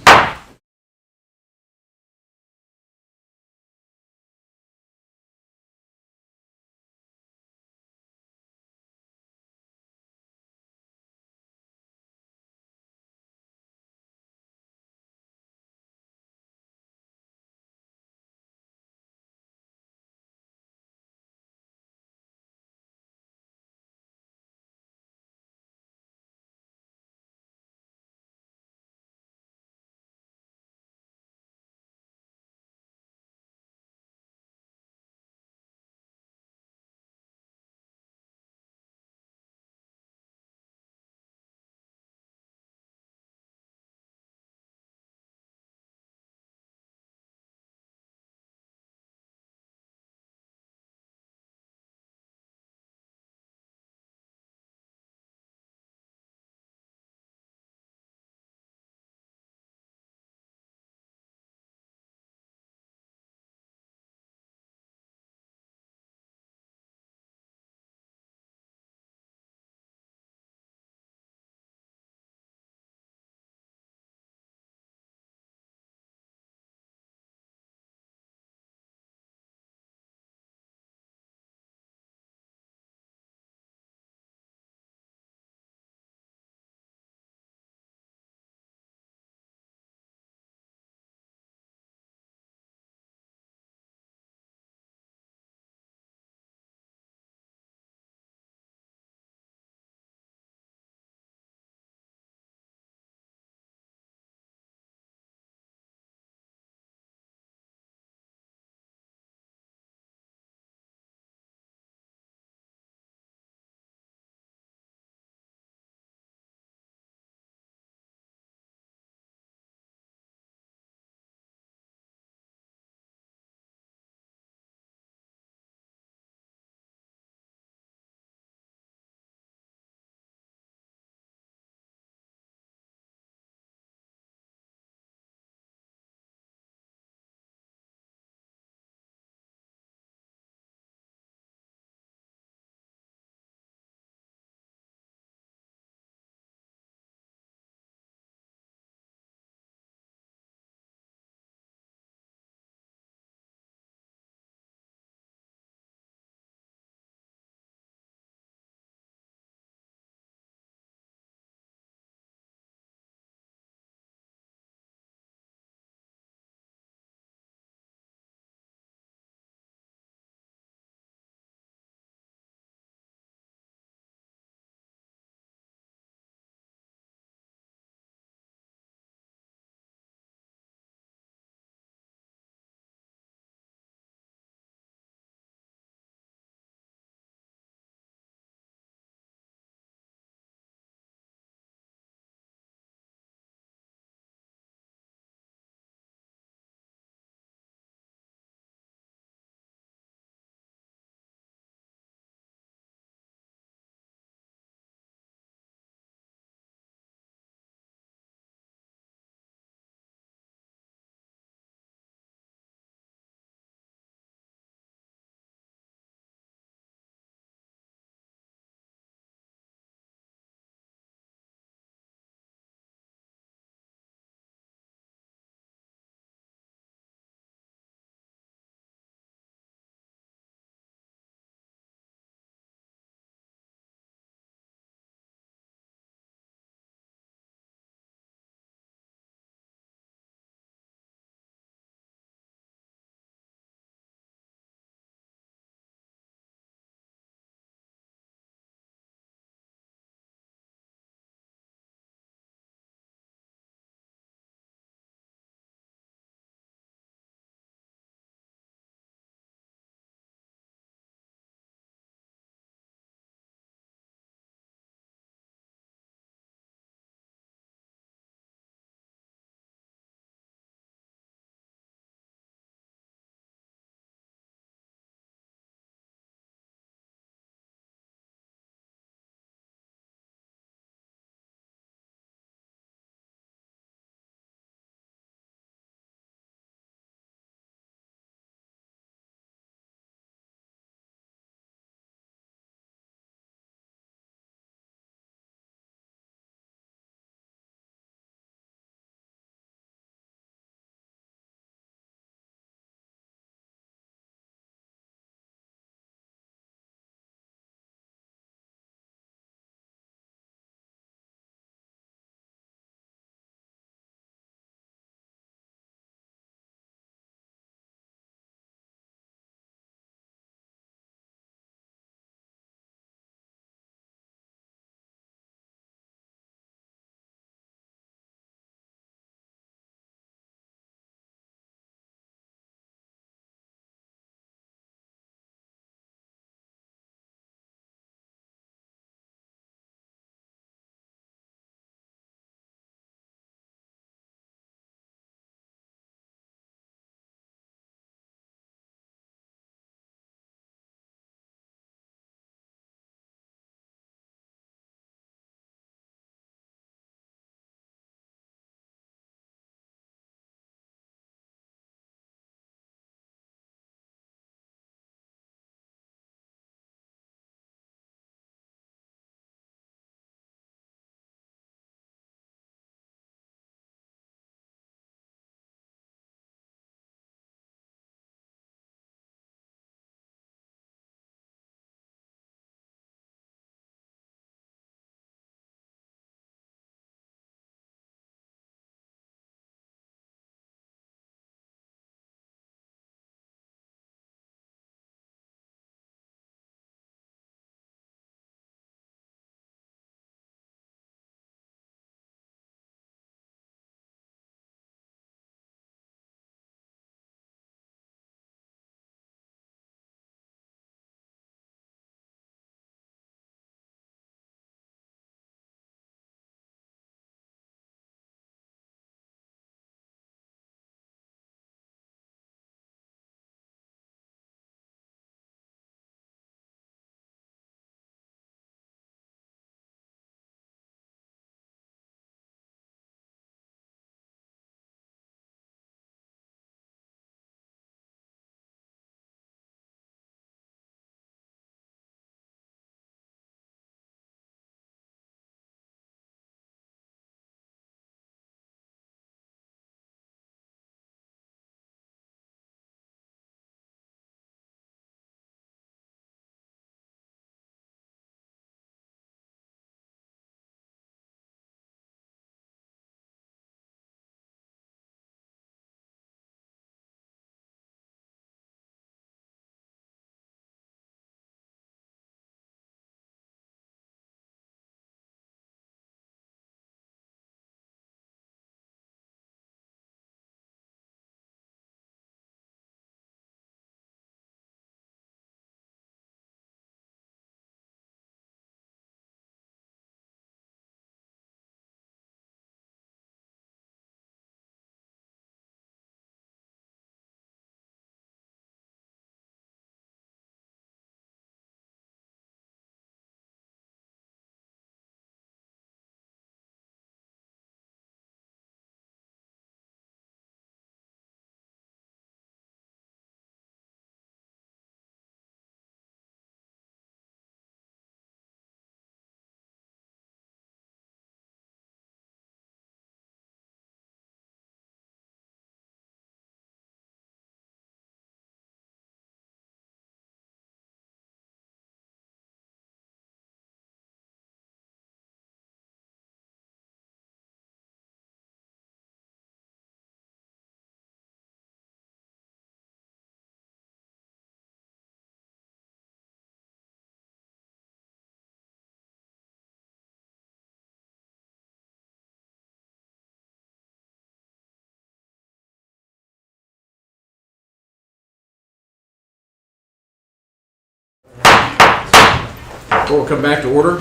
Before we come back to order,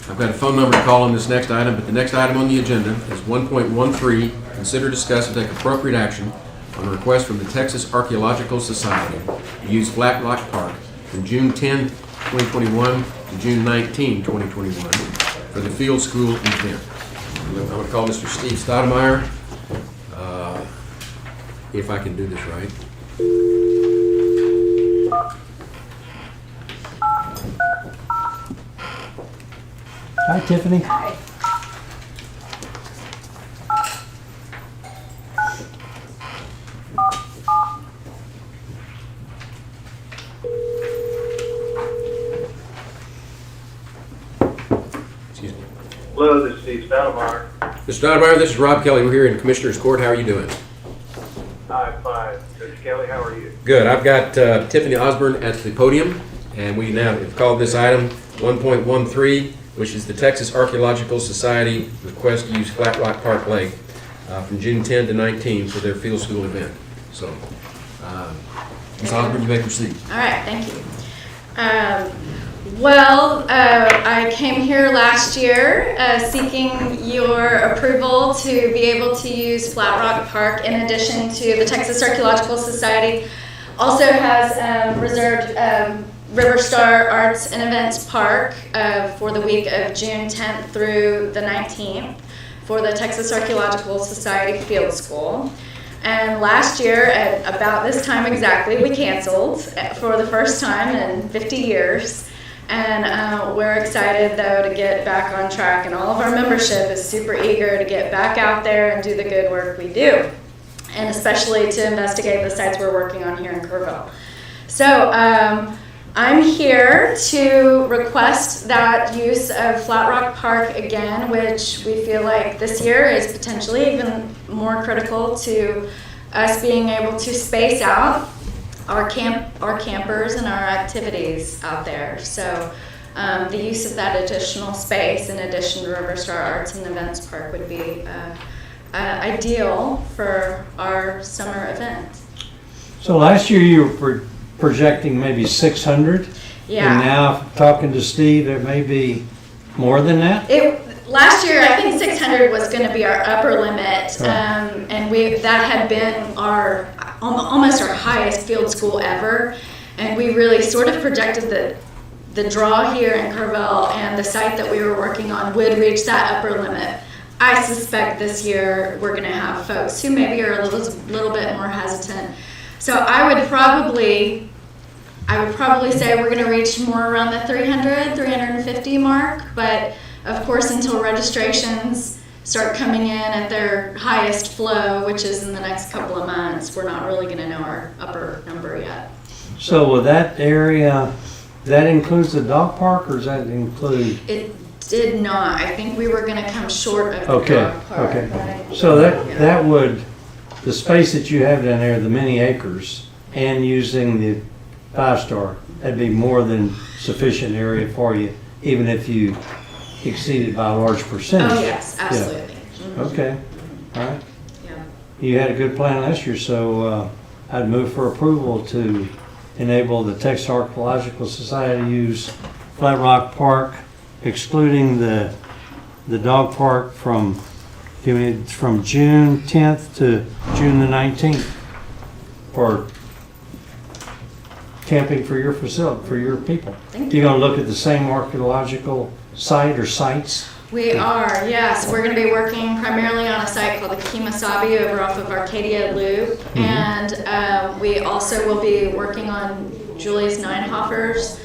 I've got a phone number to call on this next item, but the next item on the agenda is 1.13, consider, discuss, and take appropriate action on a request from the Texas Archaeological Society to use Flat Rock Park from June 10, 2021 to June 19, 2021 for the field school event. I'm going to call Mr. Steve Stoudemire, if I can do this right. Hi, Tiffany. Hi. Excuse me. Hello, this is Steve Stoudemire. Mr. Stoudemire, this is Rob Kelly. We're here in Commissioner's Court. How are you doing? I'm fine. Coach Kelly, how are you? Good. I've got Tiffany Osborne at the podium, and we now have called this item 1.13, which is the Texas Archaeological Society request to use Flat Rock Park Lake from June 10 to 19 for their field school event. So, Ms. Osborne, you may proceed. All right, thank you. I came here last year seeking your approval to be able to use Flat Rock Park in addition to the Texas Archaeological Society. Also has reserved River Star Arts and Events Park for the week of June 10th through the 19th for the Texas Archaeological Society Field School. And last year, at about this time exactly, we canceled for the first time in 50 years. And we're excited, though, to get back on track. And all of our membership is super eager to get back out there and do the good work we do. And especially to investigate the sites we're working on here in Kerrville. So I'm here to request that use of Flat Rock Park again, which we feel like this year is potentially even more critical to us being able to space out our campers and our activities out there. So the use of that additional space in addition to River Star Arts and Events Park would be ideal for our summer event. So last year you were projecting maybe 600. Yeah. And now, talking to Steve, it may be more than that? Last year, I think 600 was going to be our upper limit, and that had been almost our highest field school ever, and we really sort of projected the draw here in Kerrville and the site that we were working on would reach that upper limit. I suspect this year we're going to have folks who maybe are a little bit more hesitant. So I would probably say we're going to reach more around the 300, 350 mark, but of course, until registrations start coming in at their highest flow, which is in the next couple of months, we're not really going to know our upper number yet. So will that area, that includes the dog park, or does that include? It did not. I think we were going to come short of the dog park. Okay. Right? So that would, the space that you have down there, the many acres, and using the 5-star, that'd be more than sufficient area for you, even if you exceeded by a large percentage. Oh, yes, absolutely. Yeah. Mm-hmm. Okay, all right. Yeah. You had a good plan last year, so I'd move for approval to enable the Texas Archaeological Society to use Flat Rock Park, excluding the dog park from June 10th to June the 19th for camping for your facility, for your people. Thank You're going to look at the same archaeological site or sites? We are, yes. We're going to be working primarily on a site called the Kemosabe over off of Arcadia Loop. Mm-hmm. And we also will be working on Julius Neinhofer's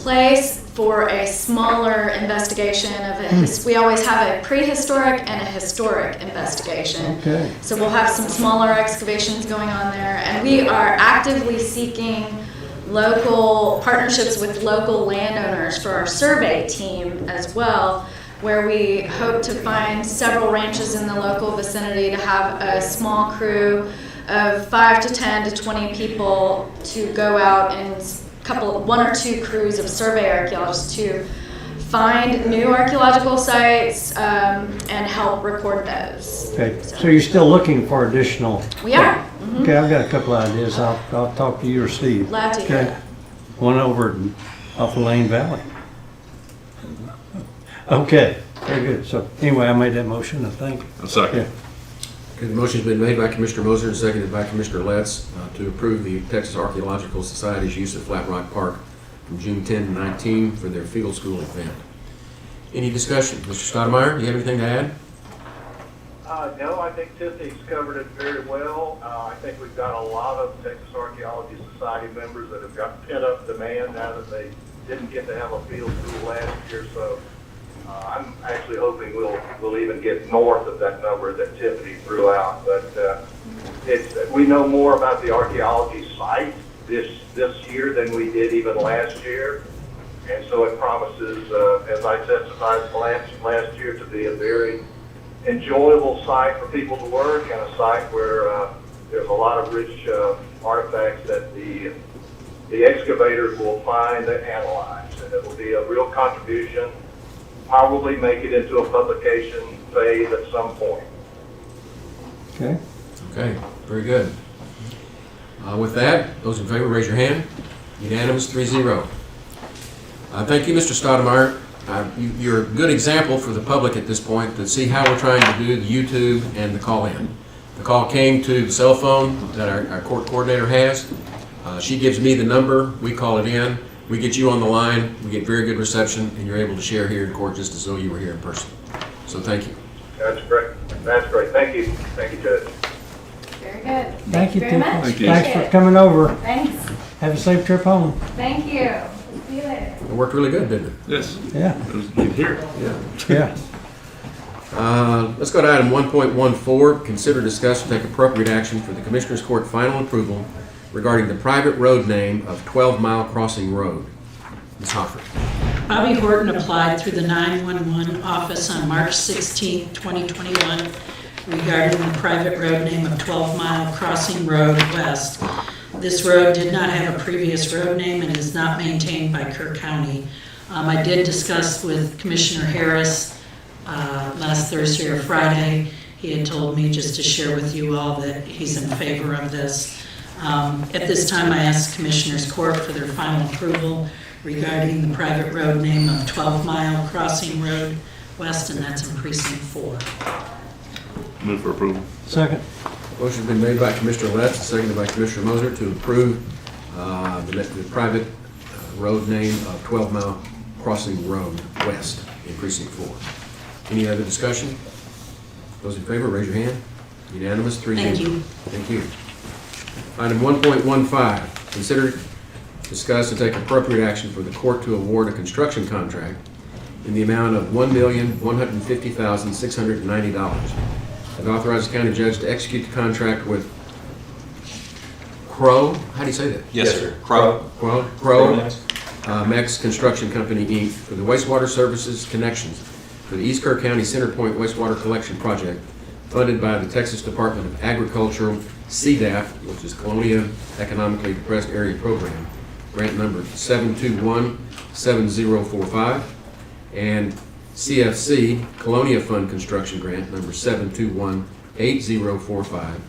place for a smaller investigation of we always have a prehistoric and a historic investigation. Okay. So we'll have some smaller excavations going on there. And we are actively seeking local partnerships with local landowners for our survey team as well, where we hope to find several ranches in the local vicinity to have a small crew of 5 to 10 to 20 people to go out and one or two crews of survey archaeologists to find new archaeological sites and help record those. Okay, so you're still looking for additional? We are. Mm-hmm. Okay, I've got a couple ideas. I'll talk to you or Steve. Glad to hear that. One over at off of Lane Valley. Okay, very good. So anyway, I made that motion, and thank you. A second. Yeah. Okay, the motion's been made by Commissioner Moser and seconded by Commissioner Letts to approve the Texas Archaeological Society's use of Flat Rock Park from June 10 to 19 for their field school event. Any discussion? Mr. Stoudemire, do you have anything to add? No, I think Tiffany's covered it very well. I think we've got a lot of Texas Archaeology Society members that have got pent-up demand now that they didn't get to have a field school last year. So I'm actually hoping we'll even get north of that number that Tiffany threw out. But we know more about the archaeology site this year than we did even last year. And so it promises, as I testified last year, to be a very enjoyable site for people to work, and a site where there's a lot of rich artifacts that the excavators will find and analyze. And it will be a real contribution, probably make it into a publication phase at some point. Okay. Okay, very good. With that, those in favor, raise your hand. Unanimous, 3-0. Thank you, Mr. Stoudemire. You're a good example for the public at this point to see how we're trying to do the YouTube and the call-in. The call came to the cell phone that our court coordinator has. She gives me the number, we call it in, we get you on the line, we get very good reception, and you're able to share here in court just as though you were here in person. So thank you. That's great. That's great. Thank you. Thank you, Judge. Very good. Thank you, very much. Thank you. Thanks for coming over. Thanks. Have a safe trip home. Thank you. See you later. It worked really good, didn't it? Yes. Yeah. It was good here. Yeah. Let's go to item 1.14, consider, discuss, and take appropriate action for the Commissioners Court final approval regarding the private road name of 12 Mile Crossing Road. Ms. Hofford. Bobby Horton applied through the 911 office on March 16, 2021 regarding the private road name of 12 Mile Crossing Road West. This road did not have a previous road name and is not maintained by Kerr County. I did discuss with Commissioner Harris last Thursday or Friday. He had told me just to share with you all that he's in favor of this. At this time, I asked Commissioners Court for their final approval regarding the private road name of 12 Mile Crossing Road West, and that's in Precinct 4. Move for approval. Second. Motion's been made by Commissioner Letts, seconded by Commissioner Moser to approve the private road name of 12 Mile Crossing Road West in Precinct 4. Any other discussion? Those in favor, raise your hand. Unanimous, 3-0. Thank you. Thank you. Item 1.15, consider, discuss, and take appropriate action for the court to award a construction contract in the amount of $1,150,690 and authorize the county judge to execute the contract with Crow, how do you say that? Yes, sir. Crow. Mex Construction Company, Inc. for the wastewater services connections for the East Kerr County Center Point Wastewater Collection Project funded by the Texas Department of Agriculture, CDAP, which is Colonia Economically Depressed Area Program, grant number 7217045, and CFC, Colonia Fund Construction Grant number 7218045,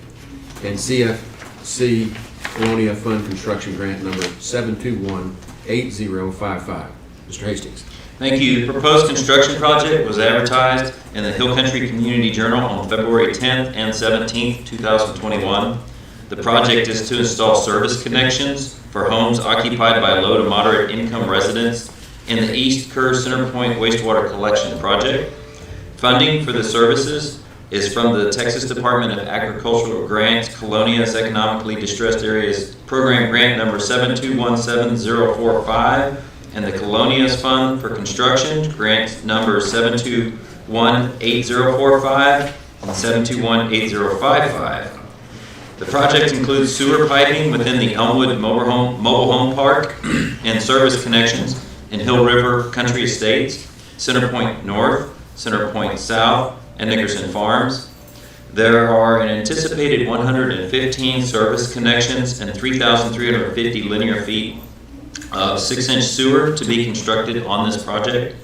and CFC, Colonia Fund Construction Grant number 7218055. Mr. Hastings. Thank you. The proposed construction project was advertised in the Hill Country Community Journal on February 10th and 17th, 2021. The project is to install service connections for homes occupied by low to moderate income residents in the East Kerr Center Point Wastewater Collection Project. Funding for the services is from the Texas Department of Agricultural Grants, Colonia's Economically Distressed Areas Program Grant number 7217045, and the Colonia's Fund for Construction, grant number 7218045 and 7218055. The project includes sewer piping within the Elmwood Mobile Home Park and service connections in Hill River Country Estates, Center Point North, Center Point South, and Nickerson Farms. There are an anticipated 115 service connections and 3,350 linear feet of 6-inch sewer to be constructed on this project.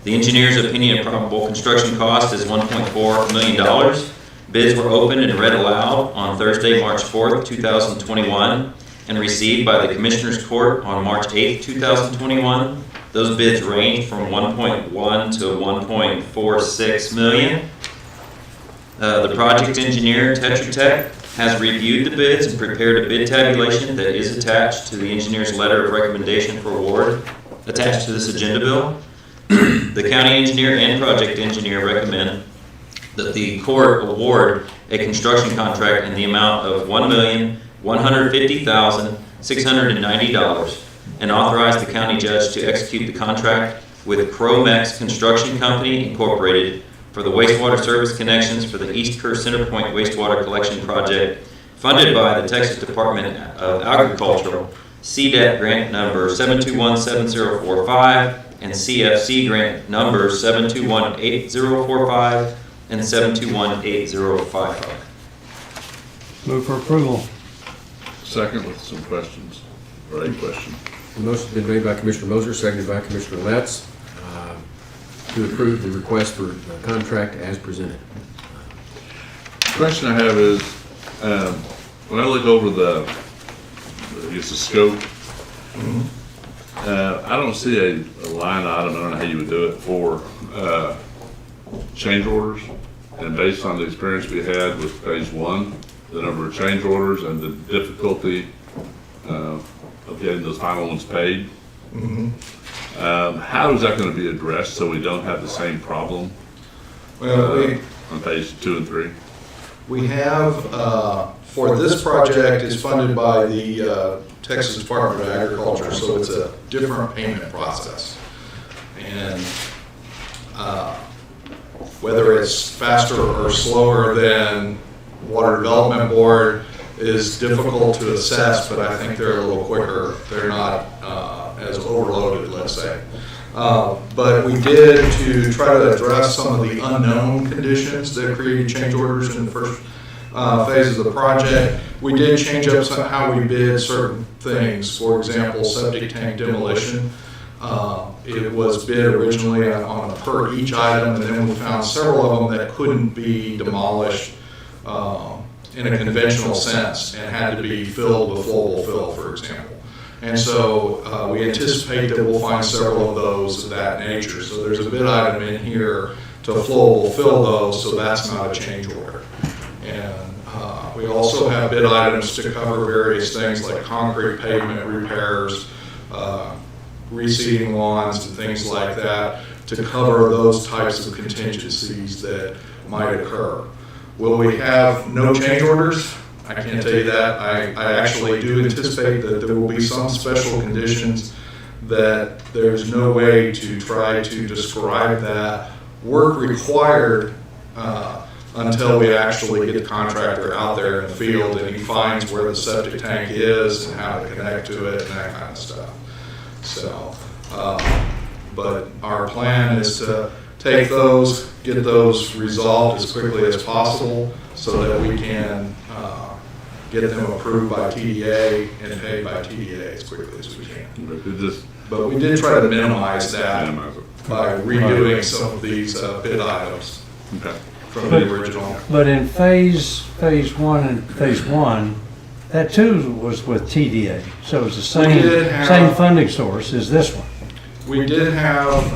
The engineer's opinion of probable construction cost is $1.4 million. Bids were opened and read aloud on Thursday, March 4th, 2021, and received by the Commissioners Court on March 8, 2021. Those bids range from 1.1 to 1.46 million. The project engineer, Tetra Tech, has reviewed the bids and prepared a bid tabulation that is attached to the engineer's letter of recommendation for award attached to this agenda bill. The county engineer and project engineer recommend that the court award a construction contract in the amount of $1,150,690 and authorize the county judge to execute the contract with Cromex Construction Company Incorporated for the wastewater service connections for the East Kerr Centerpoint wastewater collection project funded by the Texas Department of Agriculture, CDET grant number 7217045 and CFC grant number 7218045 and 7218055. Move for approval. Second with some questions, or a question. The motion's been made by Commissioner Moser, seconded by Commissioner Letts, to approve the request for contract as presented. The question I have is, when I look over the scope, I don't see a line item, I don't know how you would do it, for change orders. And based on the experience we had with phase one, the number of change orders and the difficulty of getting those final ones paid, how is that going to be addressed so we don't have the same problem on phase 2 and 3? We have, for this project, is funded by the Texas Department of Agriculture, so it's a different payment process. And whether it's faster or slower than Water Development Board is difficult to assess, but I think they're a little quicker. They're not as overloaded, let's say. But we did, to try to address some of the unknown conditions that created change orders in the first phase of the project, we did change up how we bid certain things. For example, septic tank demolition. It was bid originally on a per each item, and then we found several of them that couldn't be demolished in a conventional sense and had to be filled with flowable fill, for example. And so we anticipate that we'll find several of those of that nature. So there's a bid item in here to flowable fill those, so that's not a change order. And we also have bid items to cover various things like concrete pavement repairs, reseeding lawns and things like that, to cover those types of contingencies that might occur. Will we have no change orders? I can't tell you that. I actually do anticipate that there will be some special conditions that there's no way to try to describe that work required until we actually get the contractor out there in the field and he finds where the septic tank is and how to connect to it and that kind of stuff. So, but our plan is to take those, get those resolved as quickly as possible so that we can get them approved by TDA and paid by TDA as quickly as we can. But we did try to minimize that by redoing some of these bid items from the original. But in phase one and phase one, that too was with TDA, so it's the same funding source as this one. We did have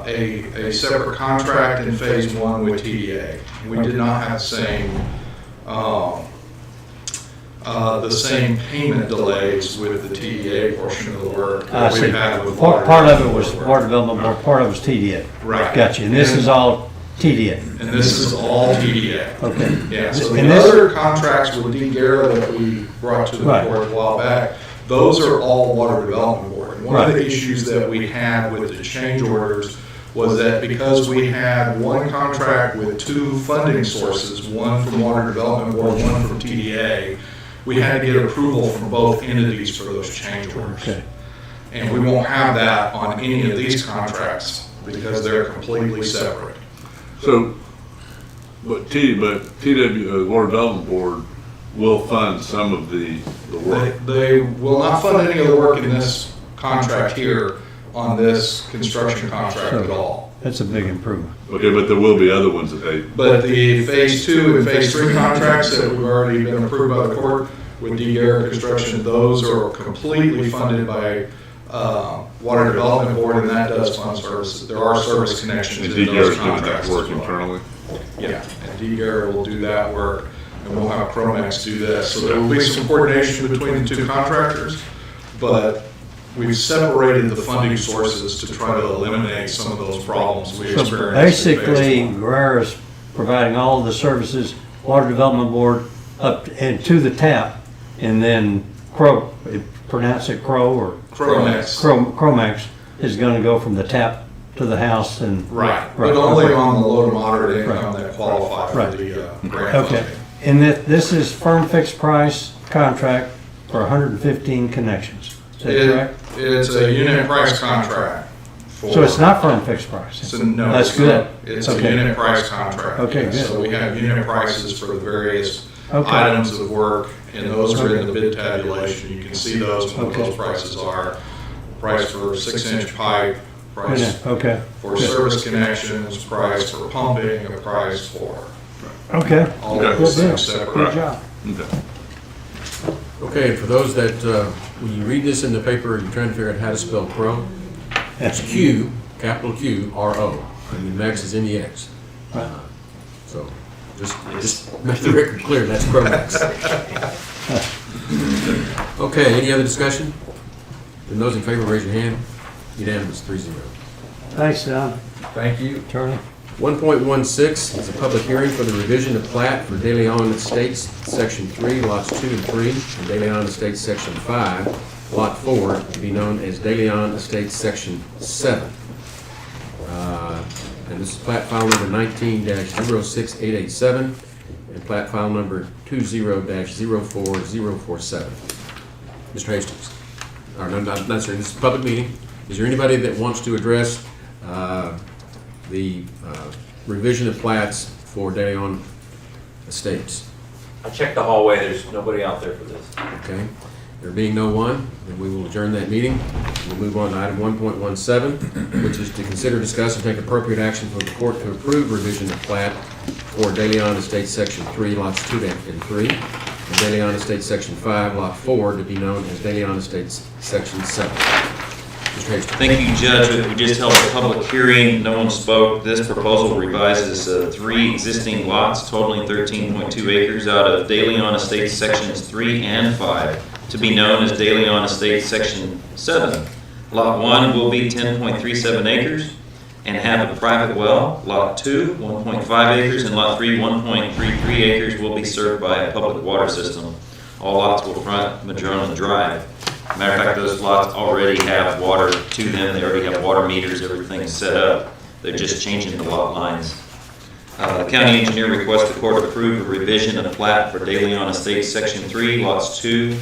a separate contract in phase one with TDA. We did not have the same payment delays with the TDA portion of the work that we had with water. Part of it was Water Development Board, part of it was TDA. Right. Gotcha, and this is all TDA. And this is all TDA. Okay. Yeah, so the other contracts with D. Guerra that we brought to the board a while back, those are all Water Development Board. One of the issues that we had with the change orders was that because we had one contract with two funding sources, one from Water Development Board, one from TDA, we had to get approval from both entities for those change orders. Okay. And we won't have that on any of these contracts because they're completely separate. So, but TW, Water Development Board will fund some of the work. They will not fund any of the work in this contract here on this construction contract at all. That's a big improvement. Okay, but there will be other ones that they... But the phase 2 and phase 3 contracts that we've already been approved by the court, with Kerr Construction. Those are completely funded by Water Development Board, and that does fund services. There are service connections And in Kerr those is doing contracts that work as well. internally? Yeah, and Kerr will do that work, and we'll have Chromex do this. So there will be some coordination between the two contractors, but we've separated the funding sources to try to eliminate some of those problems we So experienced. basically, Guerrera's providing all of the services, Water Development Board up and to the tap, and then Crow, pronounce it Crow or? Chromex. Chromex is gonna go from the tap to the house and. Right, but only on the low to moderate income that qualify for Right. the grant Okay, funding. and this is firm fixed price contract for 115 connections, is that correct? It's a unit price contract. So it's not firm fixed price? No, That's it's good. not. It's Okay. a unit price contract. Okay, yes. good. So we have unit prices for the various Okay. items of work, and those are in the bid tabulation. You can see those, what Okay. those prices are. Price for 6-inch pipe, price Okay. for Good. service connections, price for pumping, a price for Okay. all Good of those deal. things separate. Good job. Okay. Okay, for those that, when you read this in the paper, you're trying to figure out how to spell Crow, it's Q, capital Q, R-O, and the Max is N-E-X. So, just make the record clear, that's Chromex. Okay, any other discussion? Then those in favor, raise your hand. Unanimous, 3-0. Thanks, Don. Thank you. Attorney. 1.16 is a public hearing for the revision of plat for De Leon Estates, Section 3, Lots 2 and 3, and De Leon Estates, Section 5, Lot 4, to be known as De Leon Estates, Section 7. And this is plat file number 19-06887 and plat file number 20-04047. Mr. Hastings. Or no, not sir, this is a public meeting. Is there anybody that wants to address the revision of plats for De Leon Estates? I checked the hallway, there's nobody out there for this. Okay. There being no one, then we will adjourn that meeting. We'll move on to item 1.17, which is to consider, discuss, and take appropriate action for the court to approve revision of plat for De Leon Estates Section 3, Lots 2 and 3, and De Leon Estates Section 5, Lot 4, to be known as De Leon Estates Section 7. Mr. Hastings. Thank you, Judge. We just held a public hearing. No one spoke. This proposal revises 3 existing lots totaling 13.2 acres out of De Leon Estates Sections 3 and 5 to be known as De Leon Estates Section 7. Lot 1 will be 10.37 acres and have a private well. Lot 2, 1.5 acres, and Lot 3, 1.33 acres will be served by a public water system. All lots will front Madrona Drive. Matter of fact, those lots already have water to them. They already have water meters, everything's set up. They're just changing the lot lines. The county engineer requests the court approve a revision of plat for De Leon Estates Section 3, Lots 2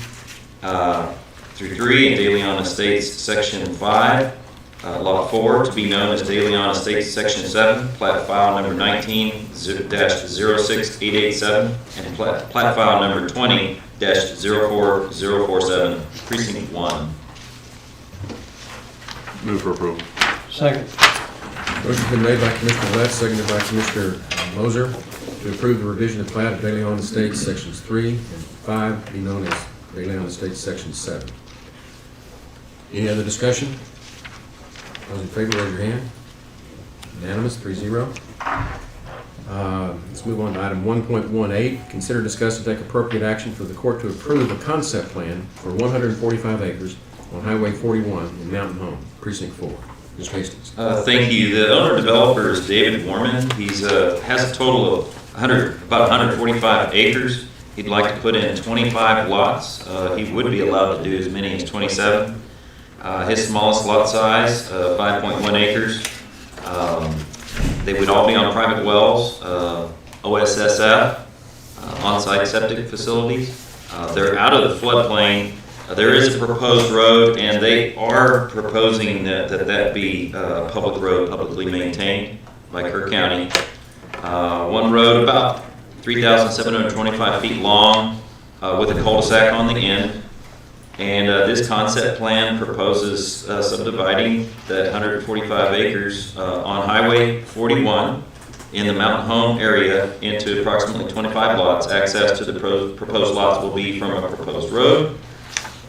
through 3, and De Leon Estates Section 5, Lot 4, to be known as De Leon Estates Section 7, plat file number 19-06887, and plat file number 20-04047, precinct 1. Move for approval. Second. Motion's been made by Commissioner Letts, seconded by Commissioner Moser, to approve the revision of plat of De Leon Estates Sections 3 and 5, to be known as De Leon Estates Section 7. Any other discussion? Those in favor, raise your hand. Unanimous, 3-0. Let's move on to item 1.18. Consider, discuss, and take appropriate action for the court to approve a concept plan for 145 acres on Highway 41 in Mountain Home, Precinct 4. Mr. Hastings. Thank you. The owner developer is David Warman. He's has a total of about 145 acres. He'd like to put in 25 lots. He would be allowed to do as many as 27. His smallest lot size, 5.1 acres. They would all be on private wells, OSSF, on-site septic facilities. They're out of the floodplain. There is a proposed road, and they are proposing that be a public road, publicly maintained by Kerr County. One road about 3,725 feet long with a cul-de-sac on the end. And this concept plan proposes subdividing that 145 acres on Highway 41 in the mountain home area into approximately 25 lots. Access to the proposed lots will be from a proposed road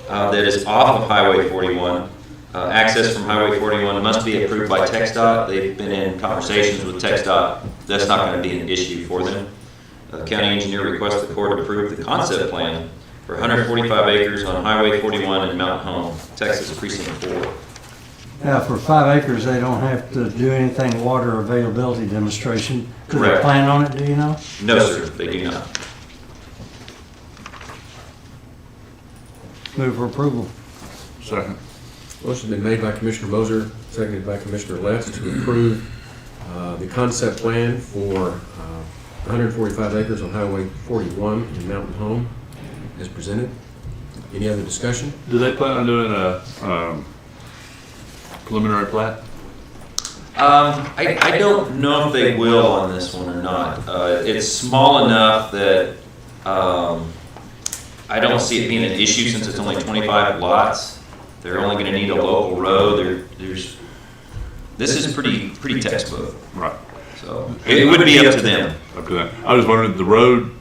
that is off of Highway 41. Access from Highway 41 must be approved by TxDOT. They've been in conversations with TxDOT. That's not going to be an issue for them. The county engineer requests the court approve the concept plan for 145 acres on Highway 41 in Mountain Home, Texas Precinct 4. Now, for 5 acres, they don't have to do anything water availability demonstration. Do they Correct. plan on it, do you know? No, sir, they do not. Move for approval. Second. Motion been made by Commissioner Moser, seconded by Commissioner Letts to approve the concept plan for 145 acres on Highway 41 in Mountain Home as presented. Any other discussion? Do they plan on doing a preliminary plat? I don't know if they will on this one or not. It's small enough that I don't see it being an issue since it's only 25 lots. They're only going to need a local road. This is pretty textbook. Right. So it would be up to them. Up to them. I was wondering, the road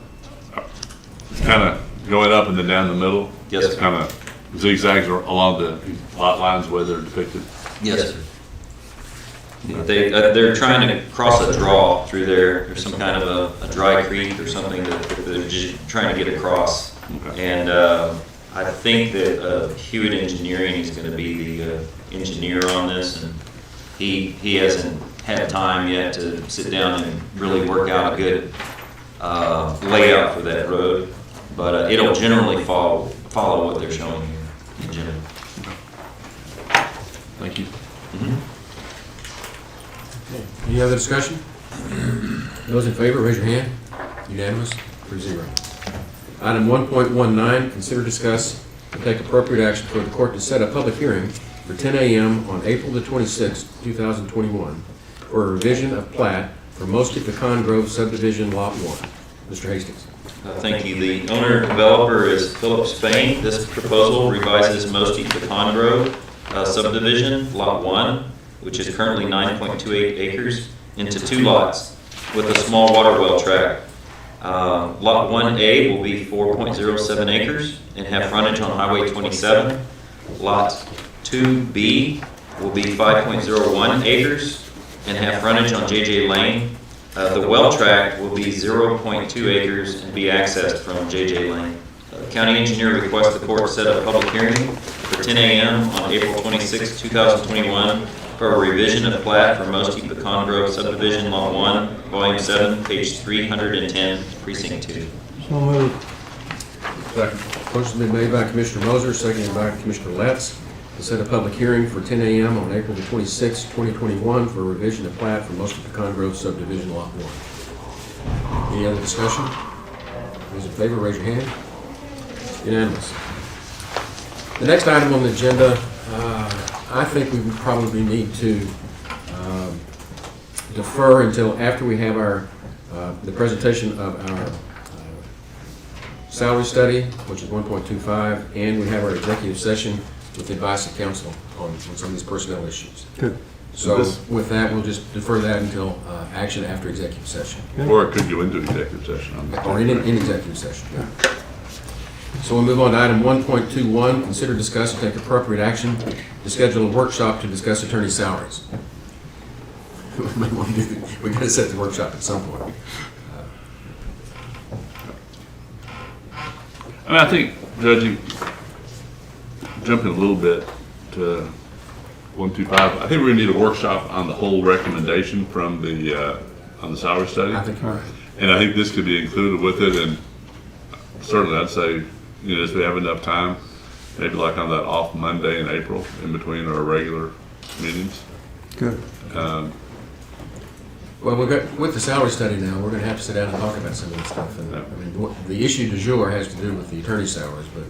kind of going up and then down the middle? Yes, sir. Kind of zigzags along the lot lines where they're depicted? Yes, sir. They're trying to cross a draw through there. There's some kind of a dry creek or something that they're just trying to get across. Okay. And I think that Hewitt Engineering is going to be the engineer on this, and he hasn't had time yet to sit down and really work out a good layout for that road. But it'll generally follow what they're showing here in general. Thank you. Any other discussion? Those in favor, raise your hand. Unanimous, 3-0. Item 1.19, consider, discuss, and take appropriate action for the court to set a public hearing for 10 a.m. on April the 26th, 2021, for a revision of plat for Mosty Pecan Grove subdivision Lot 1. Mr. Hastings. Thank you. The owner-developer is Philip Spain. This proposal revises Mosty Pecan Grove subdivision, Lot 1, which is currently 9.28 acres, into 2 lots with a small water well tract. Lot 1A will be 4.07 acres and have frontage on Highway 27. Lot 2B will be 5.01 acres and have frontage on JJ Lane. The well tract will be 0.2 acres and be accessed from JJ Lane. County engineer requests the court set a public hearing for 10 a.m. on April 26, 2021 for a revision of plat for Mosty Pecan Grove subdivision Lot 1, Volume 7, page 310, Precinct 2. So moved. Second. Motion been made by Commissioner Moser, seconded by Commissioner Letts to set a public hearing for 10 a.m. on April the 26th, 2021 for a revision of plat for Mosty Pecan Grove subdivision Lot 1. Any other discussion? Those in favor, raise your hand. Unanimous. The next item on the agenda, I think we would probably need to defer until after we have our the presentation of our salary study, which is 1.25, and we have our executive session with the advice of counsel on some of these personnel issues. Good. So with that, we'll just defer that until action after executive session. Or it could go into executive session. Or in executive session, yeah. So we'll move on to item 1.21, consider, discuss, and take appropriate action to schedule a workshop to discuss attorney salaries. We may want to do that. We got to set the workshop at some point. I mean, I think, judging, jumping a little bit to 125, I think we're gonna need a workshop on the whole recommendation from the, on the salary study. I think you're right. And I think this could be included with it, and certainly I'd say, you know, if we have enough time, maybe like on that off Monday in April, in between our regular meetings. Good. Well, we've got, with the salary study now, we're going to have to sit down and talk about some of this stuff. And I mean, the issue du jour has to do with the attorney salaries, but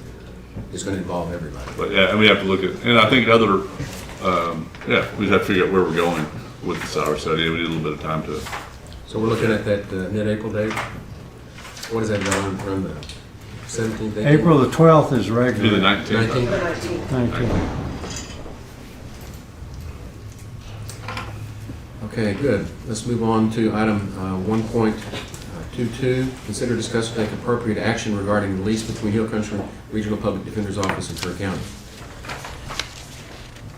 it's going to involve everybody. But yeah, and we have to look at, and I think other, yeah, we just have to figure out where we're going with the salary study, and we need a little bit of time to. So we're looking at that mid-April date? What is that around the 17th? 18th? April the 12th is regular. Do the 19th. 19th. Okay, good. Let's move on to item 1.22. Consider, discuss, and take appropriate action regarding the lease between Hill Country Regional Public Defender's Office and Kerr County.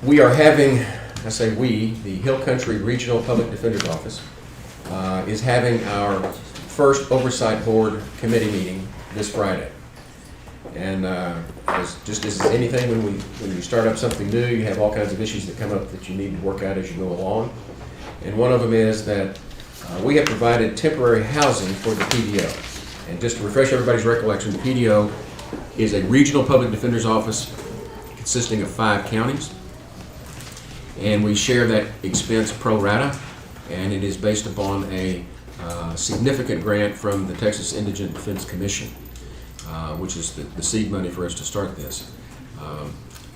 We are having, I say we, the Hill Country Regional Public Defender's Office is having our first Oversight Board Committee meeting this Friday. And just as anything, when you start up something new, you have all kinds of issues that come up that you need to work out as you go along. And one of them is that we have provided temporary housing for the PDO. And just to refresh everybody's recollection, the PDO is a regional public defender's office consisting of 5 counties. And we share that expense pro rata, and it is based upon a significant grant from the Texas Indigent Defense Commission, which is the seed money for us to start this.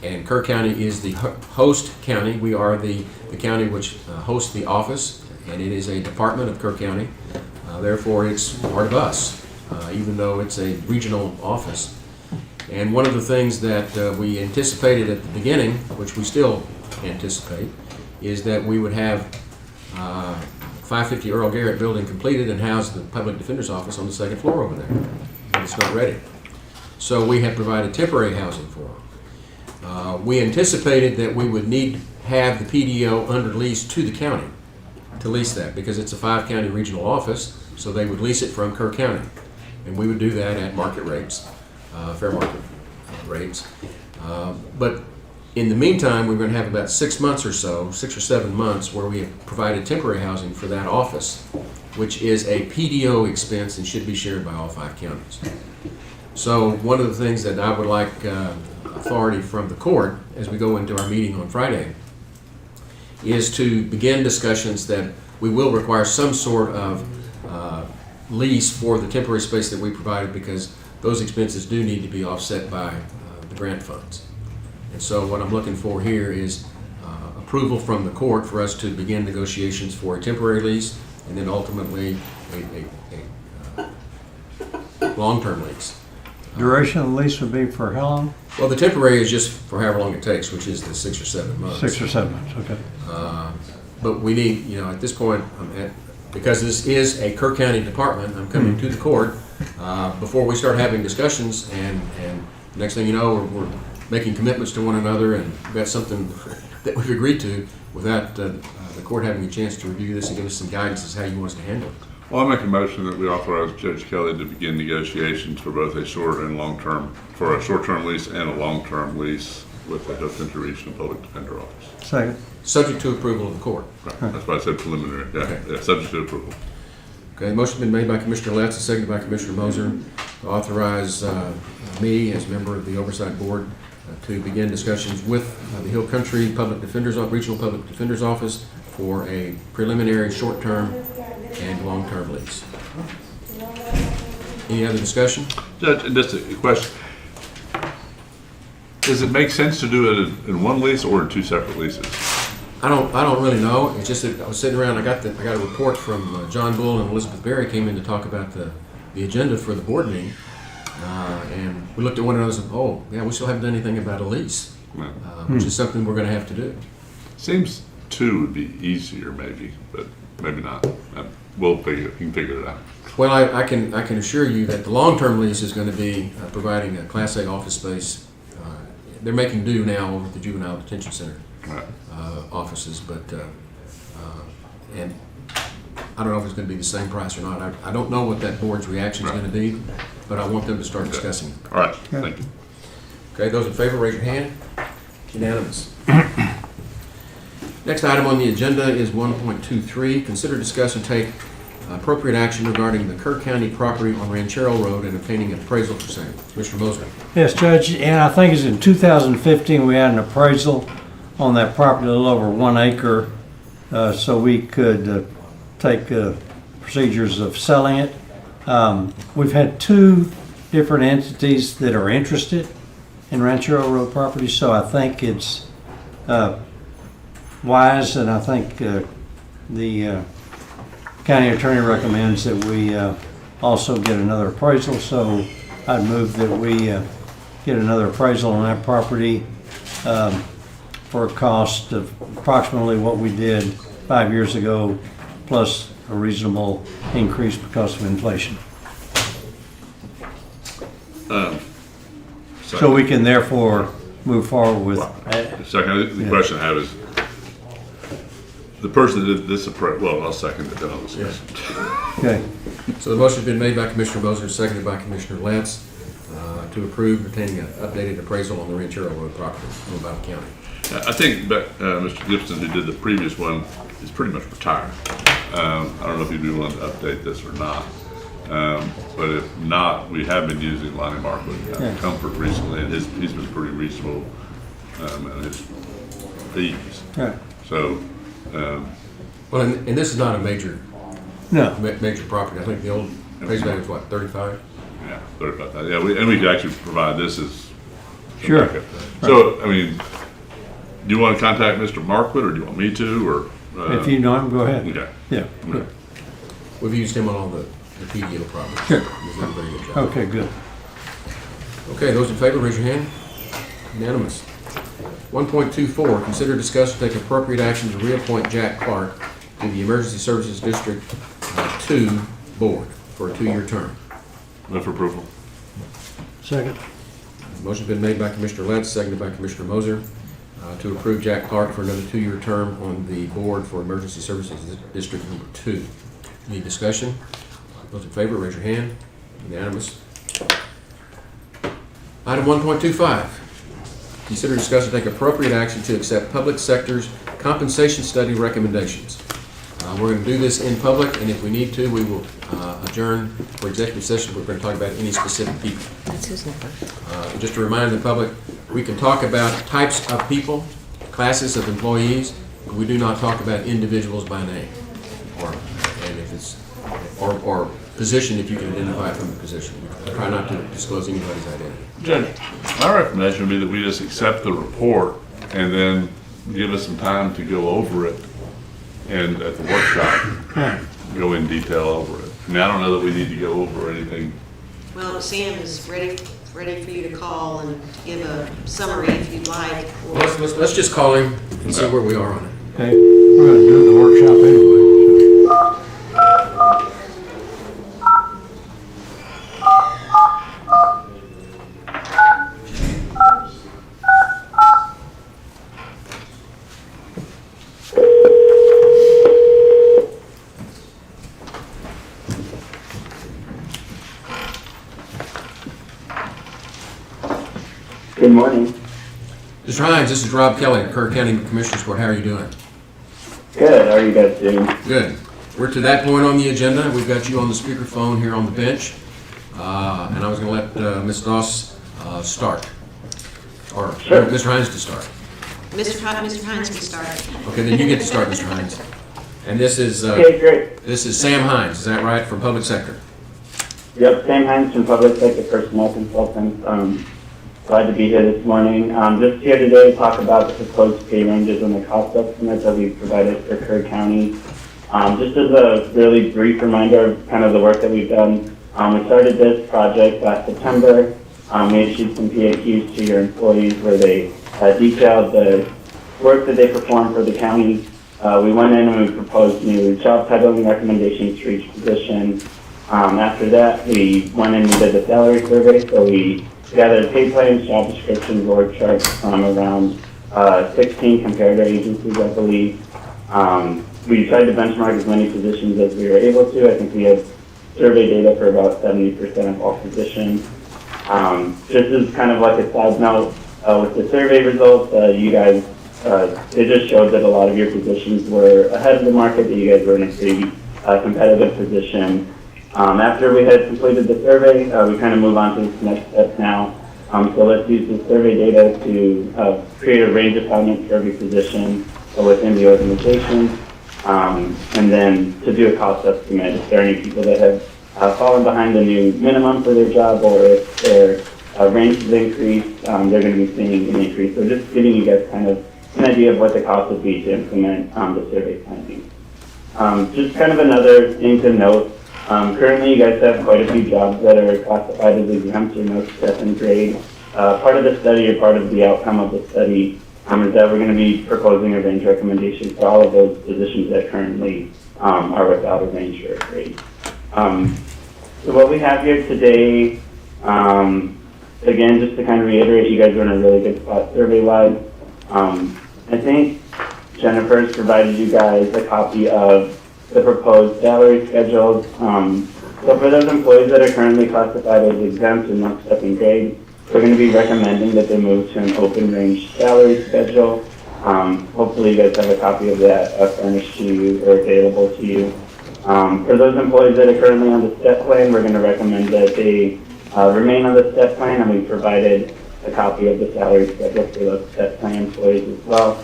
And Kerr County is the host county. We are the county which hosts the office, and it is a department of Kerr County. Therefore, it's part of us, even though it's a regional office. And one of the things that we anticipated at the beginning, which we still anticipate, is that we would have 550 Earl Garrett building completed and house the public defender's office on the 2nd floor over there. And it's not ready. So we have provided temporary housing for them. We anticipated that we would need to have the PDO under lease to the county to lease that, because it's a 5-county regional office, so they would lease it from Kerr County. And we would do that at market rates, fair market rates. But in the meantime, we're going to have about 6 months or so, 6 or 7 months, where we have provided temporary housing for that office, which is a PDO expense and should be shared by all 5 counties. So one of the things that I would like authority from the court as we go into our meeting on Friday is to begin discussions that we will require some sort of lease for the temporary space that we provided, because those expenses do need to be offset by the grant funds. And so what I'm looking for here is approval from the court for us to begin negotiations for a temporary lease, and then ultimately a long-term lease. Duration of the lease would be for how long? Well, the temporary is just for however long it takes, which is the 6 or 7 months. 6 or 7 months, okay. But we need, at this point, because this is a Kerr County department, I'm coming to the court before we start having discussions, and next thing you know, we're making commitments to one another, and we've got something that we've agreed to without the court having a chance to review this and give us some guidance as how you want us to handle it. Well, I make a motion that we authorize Judge Kelly to begin negotiations for both a short and long-term, for a short-term lease and a long-term lease with the Hill Country Regional Public Defender Office. Second. Subject to approval of the court. Right. That's why I said preliminary. Yeah, Okay. Yeah, subject to approval. Okay, motion been made by Commissioner Letts and seconded by Commissioner Moser to authorize me as member of the Oversight Board to begin discussions with the Hill Country Public Defender's Regional Public Defender's Office for a preliminary short-term and long-term lease. Any other discussion? Judge, just a question. Does it make sense to do it in one lease or in 2 separate leases? I don't really know. It's just that I was sitting around. I got a report from John Bull and Elizabeth Berry came in to talk about the agenda for the board meeting, and we looked at one another and said, "Oh, yeah, we still haven't done anything about a lease," which is something we're going to have to do. Seems 2 would be easier, maybe, but maybe not. We can figure it out. Well, I can assure you that the long-term lease is going to be providing a Class A office space. They're making do now over at the Juvenile Detention Center offices, but and I don't know if it's going to be the same price or not. I don't know what that board's reaction is going to be, but I want them to start discussing it. All right, thank you. Okay, those in favor, raise your hand. Unanimous. Next item on the agenda is 1.23. Consider, discuss, and take appropriate action regarding the Kerr County property on Ranchero Road and obtaining an appraisal for sale. Mr. Moser. Yes, Judge, and I think it's in 2015 we had an appraisal on that property, a little over 1 acre, so we could take procedures of selling it. We've had 2 different entities that are interested in Ranchero Road property, so I think it's wise, and I think the county attorney recommends that we also get another appraisal, so I'd move that we get another appraisal on that property for a cost of approximately what we did 5 years ago, plus a reasonable increase because of inflation. So we can therefore move forward with. Second, the question I have is, the person that did this approach, well, I'll second it, then I'll discuss. Okay. So the motion's been made by Commissioner Moser, seconded by Commissioner Lentz, to approve obtaining an updated appraisal on the Ranchero Road property in Blount County. I think Mr. Gibson, who did the previous one, is pretty much retired. I don't know if you'd be willing to update this or not. But if not, we have been using Lonnie Markwood Comfort recently, and he's been pretty reasonable in his fees. Right. So, well, and this is not a major property. I think the old appraised value was what, 35? Yeah, 35,000. Yeah, and we could actually provide this as sure. Backup. So, I mean, do you want to contact Mr. Markwood, or do you want me to, or? If you know him, go ahead. Okay. Yeah. Okay. We've used him on all the PDO properties. Sure. He's done a very good job. Okay, good. Okay, those in favor, raise your hand. Unanimous. 1.24, consider, discuss, and take appropriate action to reappoint Jack Clark to the Emergency Services District 2 Board for a 2-year term. Move for approval. Second. Motion's been made by Commissioner Lentz, seconded by Commissioner Moser, to approve Jack Clark for another 2-year term on the Board for Emergency Services District Number 2. Any discussion? Those in favor, raise your hand. Unanimous. Item 1.25. Consider, discuss, and take appropriate action to accept public sector's compensation study recommendations. We're going to do this in public, and if we need to, we will adjourn for executive session. We're going to talk about any specific people. That's his number. Just to remind the public, we can talk about types of people, classes of employees, but we do not talk about individuals by name, or position if you can identify from the position. We try not to disclose anybody's identity. Judge, my recommendation would be that we just accept the report and then give us some time to go over it, and at the workshop, go in detail over it. I mean, I don't know that we need to go over anything. Well, Sam is ready for you to call and give a summary if you'd like. Let's just call him and see where we are on it. Okay, we're going to do the workshop anyway. Good morning. Mr. Hines, this is Rob Kelly, Kerr County Commissioners Court. How are you doing? Good. How are you guys doing? Good. We're to that point on the agenda. We've got you on the speakerphone here on the bench. And I was going to let Ms. Doss start. Or sure. Mr. Hines to start. Mr. Hines can start. Okay, then you get to start, Mr. Hines. And this is okay, great. This is Sam Hines, is that right, from Public Sector? Yep, Sam Hines from Public Sector Personnel Consultants. Glad to be here this morning. Just here today to talk about the proposed pay ranges and the cost estimates that we've provided for Kerr County. Just as a really brief reminder of kind of the work that we've done, we started this project last September. We issued some PAQs to your employees where they detailed the work that they performed for the county. We went in and we proposed new job titling recommendations for each position. After that, we went in and did the salary survey, so we gathered pay plans, job descriptions, org charts from around 16 comparator agencies, I believe. We tried to benchmark as many positions as we were able to. I think we had survey data for about 70% of all positions. Just as kind of like a side note, with the survey results, you guys, it just showed that a lot of your positions were ahead of the market, that you guys were in a pretty competitive position. After we had completed the survey, we kind of move on to the next step now. So let's use the survey data to create a range of findings for every position within the organization, and then to do a cost estimate if there are any people that have fallen behind the new minimum for their job, or if their range has increased, they're going to be seeing an increase. So just giving you guys kind of an idea of what the cost would be to implement the survey findings. Just kind of another thing to note. Currently, you guys have quite a few jobs that are classified as exempt or no step and grade. Part of the study, or part of the outcome of the study, is that we're going to be proposing a range recommendation for all of those positions that currently are without a range or a grade. So what we have here today, again, just to kind of reiterate, you guys are in a really good spot survey-wise. I think Jennifer's provided you guys a copy of the proposed salary schedules. So for those employees that are currently classified as exempt and not stepping grade, we're going to be recommending that they move to an open range salary schedule. Hopefully you guys have a copy of that furnished to you or available to you. For those employees that are currently on the step plan, we're going to recommend that they remain on the step plan, and we provided a copy of the salary schedule for those step plan employees as well.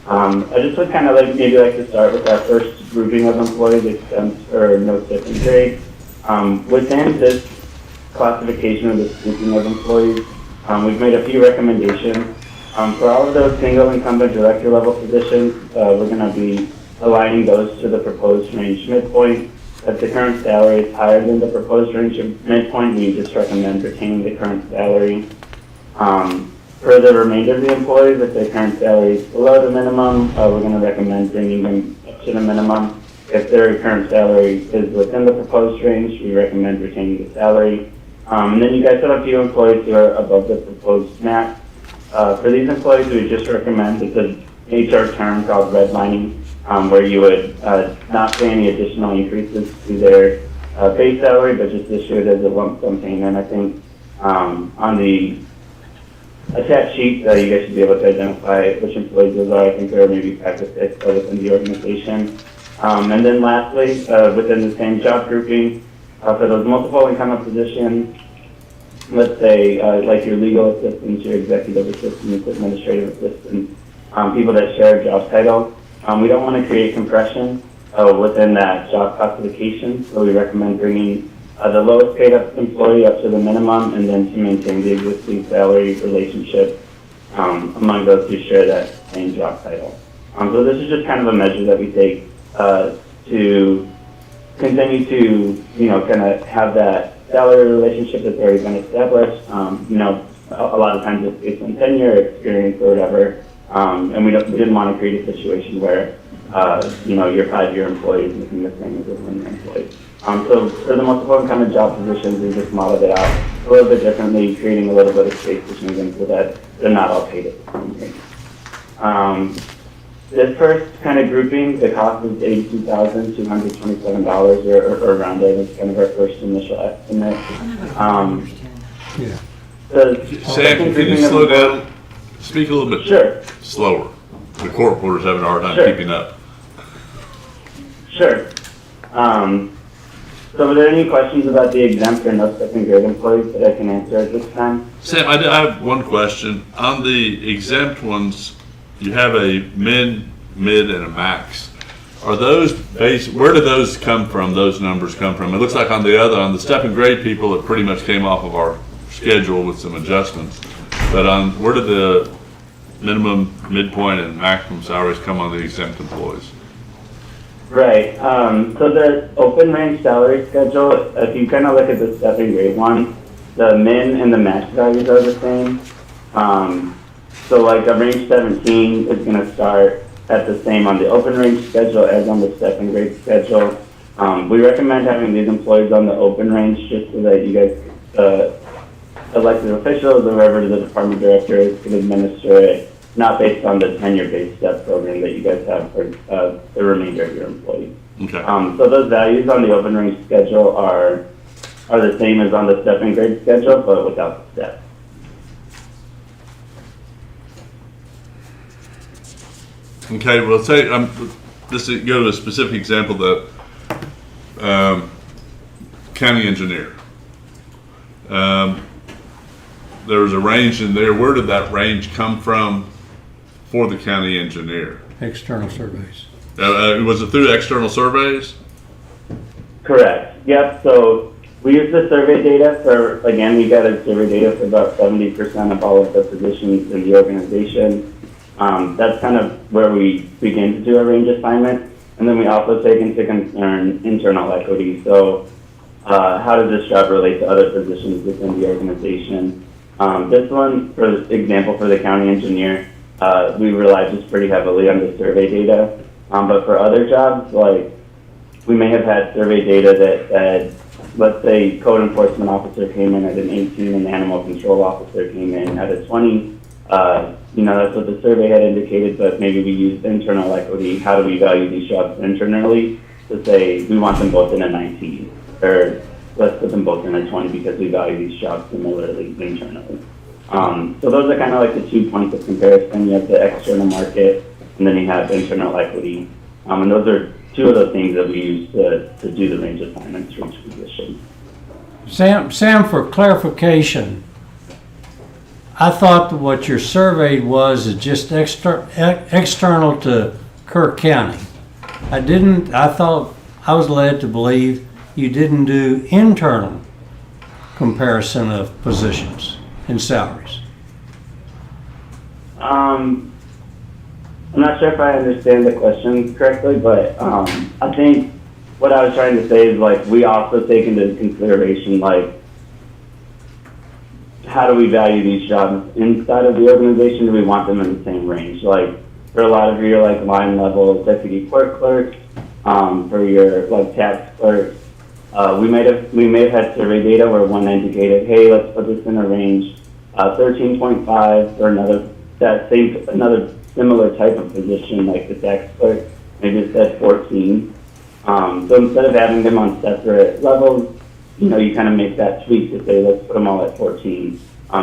I just would kind of maybe like to start with our first grouping of employees, exempt or no stepping grade. Within this classification of the grouping of employees, we've made a few recommendations. For all of those single incumbent director level positions, we're going to be aligning those to the proposed range midpoint. If the current salary is higher than the proposed range of midpoint, we just recommend retaining the current salary. For the remainder of the employees, if their current salary is below the minimum, we're going to recommend bringing them up to the minimum. If their current salary is within the proposed range, we recommend retaining the salary. And then you guys have a few employees who are above the proposed max. For these employees, we just recommend it's an HR term called redlining, where you would not pay any additional increases to their base salary, but just issue it as a lump sum payment. I think on the attached sheet, you guys should be able to identify which employees those are. I think there are maybe 5 to 6 within the organization. And then lastly, within the same job grouping, for those multiple incumbent positions, let's say like your legal assistants, your executive assistants, administrative assistants, people that share a job title. We don't want to create compression within that job classification, so we recommend bringing the lowest paid employee up to the minimum, and then to maintain the existing salary relationship among those who share that same job title. So this is just kind of a measure that we take to continue to, kind of have that salary relationship that's already been established. A lot of times it's based on tenure, experience, or whatever. And we didn't want to create a situation where, your 5-year employee is making the same as a 1-year employee. So for the multiple incumbent job positions, we just modeled it out a little bit differently, creating a little bit of space between them so that they're not all paid at the same rate. This first kind of grouping, the cost is $82,227 or around there. That's kind of our first initial estimate. Sam, can you slow down? Speak a little bit slower. The court reporter's having a hard time keeping up. Sure. So are there any questions about the exempt or no stepping grade employees that I can answer at this time? Sam, I have one question. On the exempt ones, you have a mid, and a max. Are those where do those come from, those numbers come from? It looks like on the step and grade people, it pretty much came off of our schedule with some adjustments. But where did the minimum, midpoint, and maximum salaries come on the exempt employees? Right. So the open range salary schedule, if you kind of look at the step and grade one, the min and the max values are the same. So like a range 17 is going to start at the same on the open range schedule as on the step and grade schedule. We recommend having these employees on the open range just so that you guys, elected officials or whoever the department director is, can administer it, not based on the tenure-based step program that you guys have for the remainder of your employees. Okay. So those values on the open range schedule are the same as on the step and grade schedule, but without the step. Okay, well, say just to go to a specific example, the county engineer. There was a range in there. Where did that range come from for the county engineer? External surveys. Was it through external surveys? Correct. Yep. So we use the survey data for, again, we gathered survey data for about 70% of all of the positions in the organization. That's kind of where we begin to do a range assignment. And then we also take into concern internal equity. So how does this job relate to other positions within the organization? This one, for example, for the county engineer, we rely just pretty heavily on the survey data. But for other jobs, like we may have had survey data that said, let's say code enforcement officer came in at an 18 and animal control officer came in at a 20. That's what the survey had indicated, but maybe we used internal equity. How do we value these jobs internally to say we want them both in a 19, or let's put them both in a 20 because we value these jobs similarly internally. So those are kind of like the 2 points of comparison. You have the external market, and then you have internal equity. And those are 2 of the things that we use to do the range assignments for each position. Sam, for clarification, I thought that what your survey was is just external to Kirk County. I thought I was led to believe you didn't do internal comparison of positions and salaries. I'm not sure if I understand the question correctly, but I think what I was trying to say is like we also take into consideration like how do we value these jobs inside of the organization? Do we want them in the same range? Like for a lot of your like line level deputy court clerks, for your like tax clerks, we may have had survey data where one indicated, hey, let's put this in a range 13.5 or another similar type of position like the tax clerk, maybe it said 14. So instead of having them on separate levels, you kind of make that tweak to say, let's put them all at 14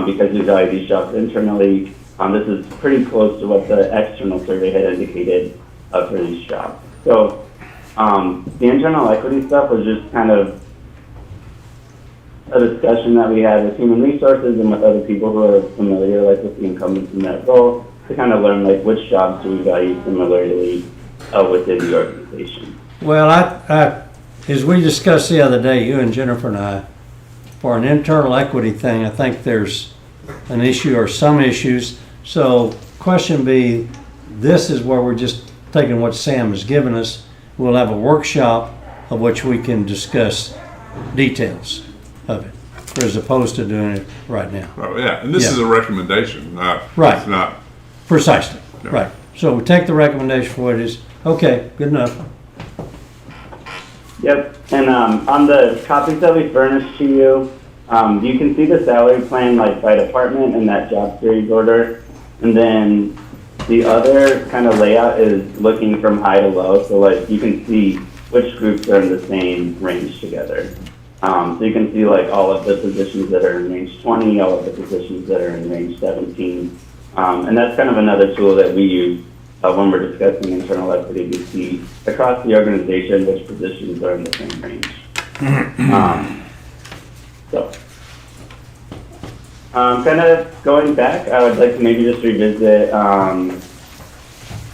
because we value these jobs internally. This is pretty close to what the external survey had indicated for these jobs. So the internal equity stuff was just kind of a discussion that we had with human resources and with other people who are familiar like with the incumbents in that role to kind of learn like which jobs do we value similarly within the organization. Well, as we discussed the other day, you and Jennifer and I, for an internal equity thing, I think there's an issue or some issues. So question B, this is where we're just taking what Sam has given us. We'll have a workshop of which we can discuss details of it, as opposed to doing it right now. Oh, yeah, and this is a recommendation, right. It's not. Precisely, No. right. So we take the recommendation for what it is. Okay, good enough. Yep, and on the copies that we furnished to you, you can see the salary plan like by department in that job series order. And then the other kind of layout is looking from high to low. So like you can see which groups are in the same range together. So you can see like all of the positions that are in range 20, all of the positions that are in range 17. And that's kind of another tool that we use when we're discussing internal equity to see across the organization which positions are in the same range. Kind of going back, I would like to maybe just revisit, I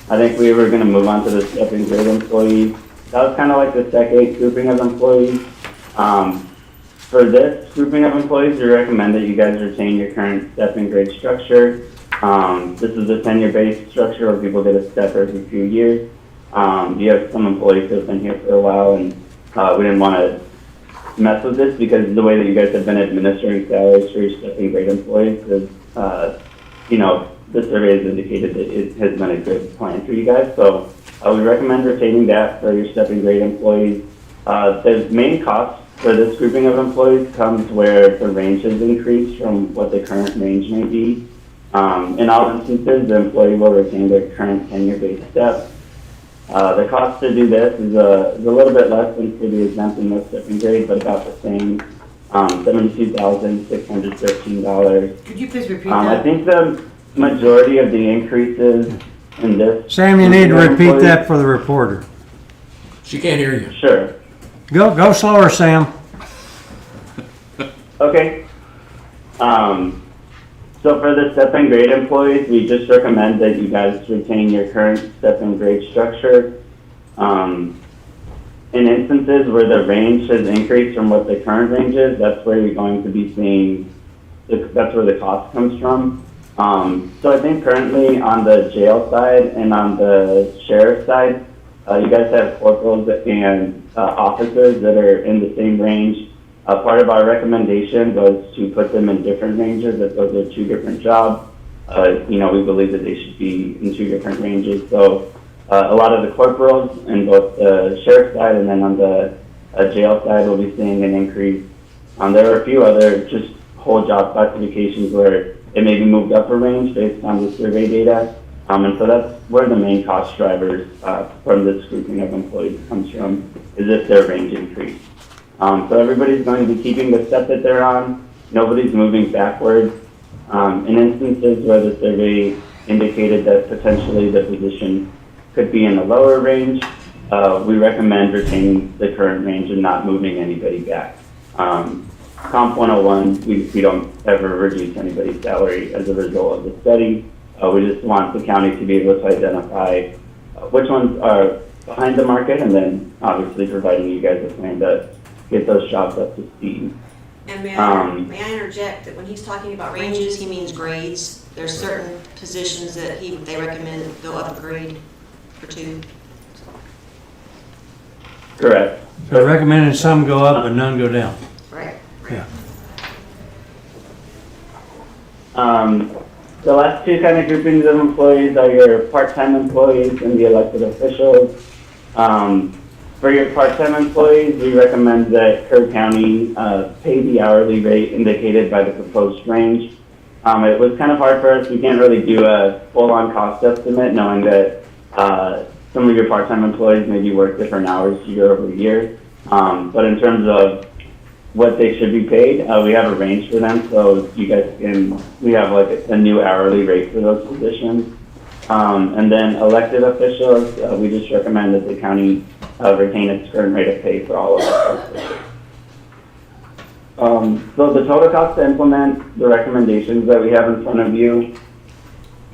think we were going to move on to the step and grade employees. That was kind of like the Sec 8 grouping of employees. For this grouping of employees, we recommend that you guys retain your current step and grade structure. This is a tenure-based structure where people get a step every few years. You have some employees who have been here for a while, and we didn't want to mess with this because the way that you guys have been administering salaries for your step and grade employees is, the survey has indicated that it has been a good plan for you guys. So we recommend retaining that for your step and grade employees. The main cost for this grouping of employees comes where the range has increased from what the current range may be. In all instances, the employee will retain their current tenure-based step. The cost to do this is a little bit less than for the exempt and no step and grade, but about the same, $72,613. Could you please repeat I that? think the majority of the increases in this. Sam, you need to repeat that for the reporter. She can't hear you. Sure. Go slower, Sam. Okay. So for the step and grade employees, we just recommend that you guys retain your current step and grade structure. In instances where the range has increased from what the current range is, that's where you're going to be seeing, that's where the cost comes from. So I think currently on the jail side and on the sheriff side, you guys have corporals and officers that are in the same range. Part of our recommendation was to put them in different ranges, that those are two different jobs. we believe that they should be in two different ranges. So a lot of the corporals in both the sheriff's side and then on the jail side will be seeing an increase. There are a few other just whole job classifications where it may be moved up a range based on the survey data. And so that's where the main cost drivers from this grouping of employees comes from, is if their range increase. So everybody's going to be keeping the step that they're on. Nobody's moving backwards. In instances where the survey indicated that potentially the position could be in the lower range, we recommend retaining the current range and not moving anybody back. Comp 101, we don't ever reduce anybody's salary as a result of the study. We just want the county to be able to identify which ones are behind the market, and then obviously providing you guys a plan to get those jobs up to speed. And may I interject that when he's talking about ranges, he means grades. There's certain positions that they recommend go up a grade or two. Correct. So recommending some go up and none go down. Right. Yeah. The last two kind of groupings of employees are your part-time employees and the elected officials. For your part-time employees, we recommend that Kerr County pay the hourly rate indicated by the proposed range. It was kind of hard for us. We can't really do a full-on cost estimate knowing that some of your part-time employees maybe work different hours year over year. But in terms of what they should be paid, we have a range for them, so you guys we have like a new hourly rate for those positions. And then elected officials, we just recommend that the county retain its current rate of pay for all of us. So the total cost to implement the recommendations that we have in front of you is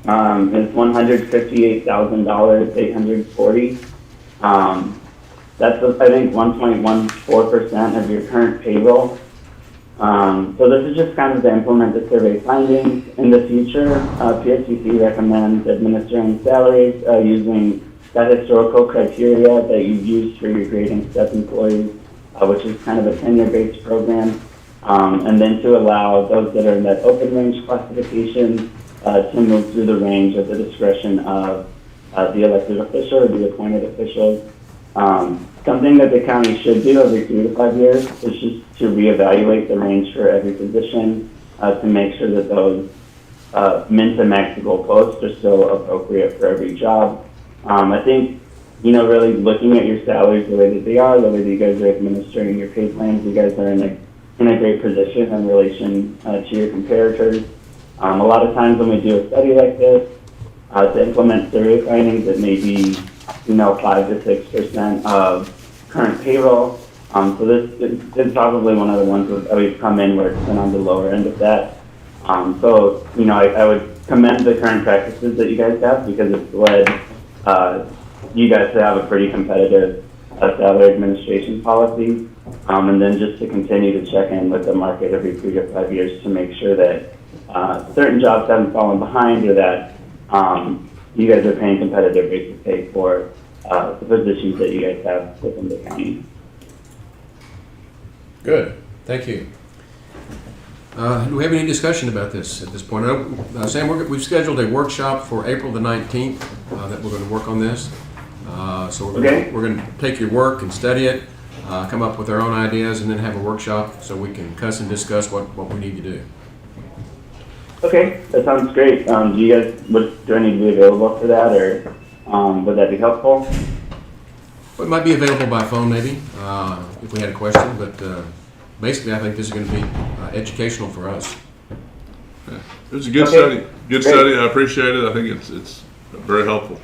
$158,840. That's, I think, 1.14% of your current payroll. So this is just kind of to implement the survey findings. In the future, PSCC recommends administering salaries using that historical criteria that you've used for your grading step employees, which is kind of a tenure-based program. And then to allow those that are in that open range classification to move through the range at the discretion of the elected official or the appointed officials. Something that the county should do every 3 to 5 years is just to reevaluate the range for every position to make sure that those min to max goalposts are still appropriate for every job. I think, really looking at your salaries the way that they are, the way that you guys are administering your pay plans, you guys are in a great position in relation to your comparators. A lot of times when we do a study like this, to implement survey findings, it may be 5 to 6% of current payroll. So this is probably one of the ones that we've come in where it's been on the lower end of that. So I would commend the current practices that you guys have because it's led you guys to have a pretty competitive salary administration policy. And then just to continue to check in with the market every 3 to 5 years to make sure that certain jobs haven't fallen behind or that you guys are paying competitive rates of pay for the positions that you guys have within the county. Good, thank you. Do we have any discussion about this at this point? Sam, we've scheduled a workshop for April the 19th that we're going to work on this. So we're going to take your work and study it, come up with our own ideas, and then have a workshop so we can discuss what we need to do. Okay, that sounds great. Do I need to be available for that, or would that be helpful? Well, it might be available by phone, maybe, if we had a question. But basically, I think this is going to be educational for us. Yeah. It was a good study. Good study. I appreciate it. I think it's very helpful.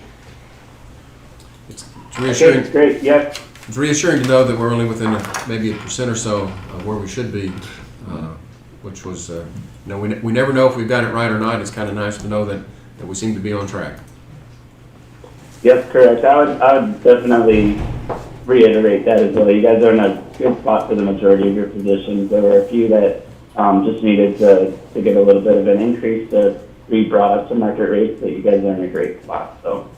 It's reassuring. Okay, great. Yeah. It's reassuring to know that we're only within maybe 1% or so of where we should be, which was, we never know if we've got it right or not. It's kind of nice to know that we seem to be on track. Yes, correct. I would definitely reiterate that as well. You guys are in a good spot for the majority of your positions. There were a few that just needed to get a little bit of an increase to be brought up to market rates, but you guys are in a great spot. So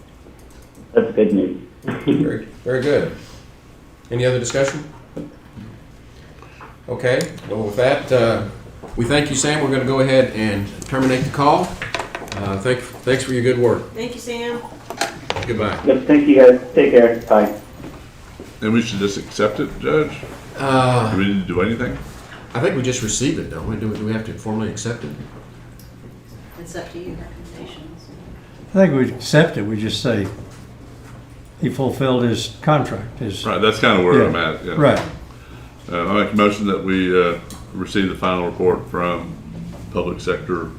that's good news. Very, very good. Any other discussion? Okay. Well, with that, we thank you, Sam. We're going to go ahead and terminate the call. Thanks for your good work. Thank you, Sam. Goodbye. Yep, thank you guys. Take care. Bye. And we should just accept it, Judge? Do we need to do anything? I think we just received it, don't we? Do we have to formally accept it? It's up to you, recommendations. I think we accept it, we just say he fulfilled his contract, Right, that's kind of where I'm at, yeah. Right. I make a motion that we receive the final report from public sector,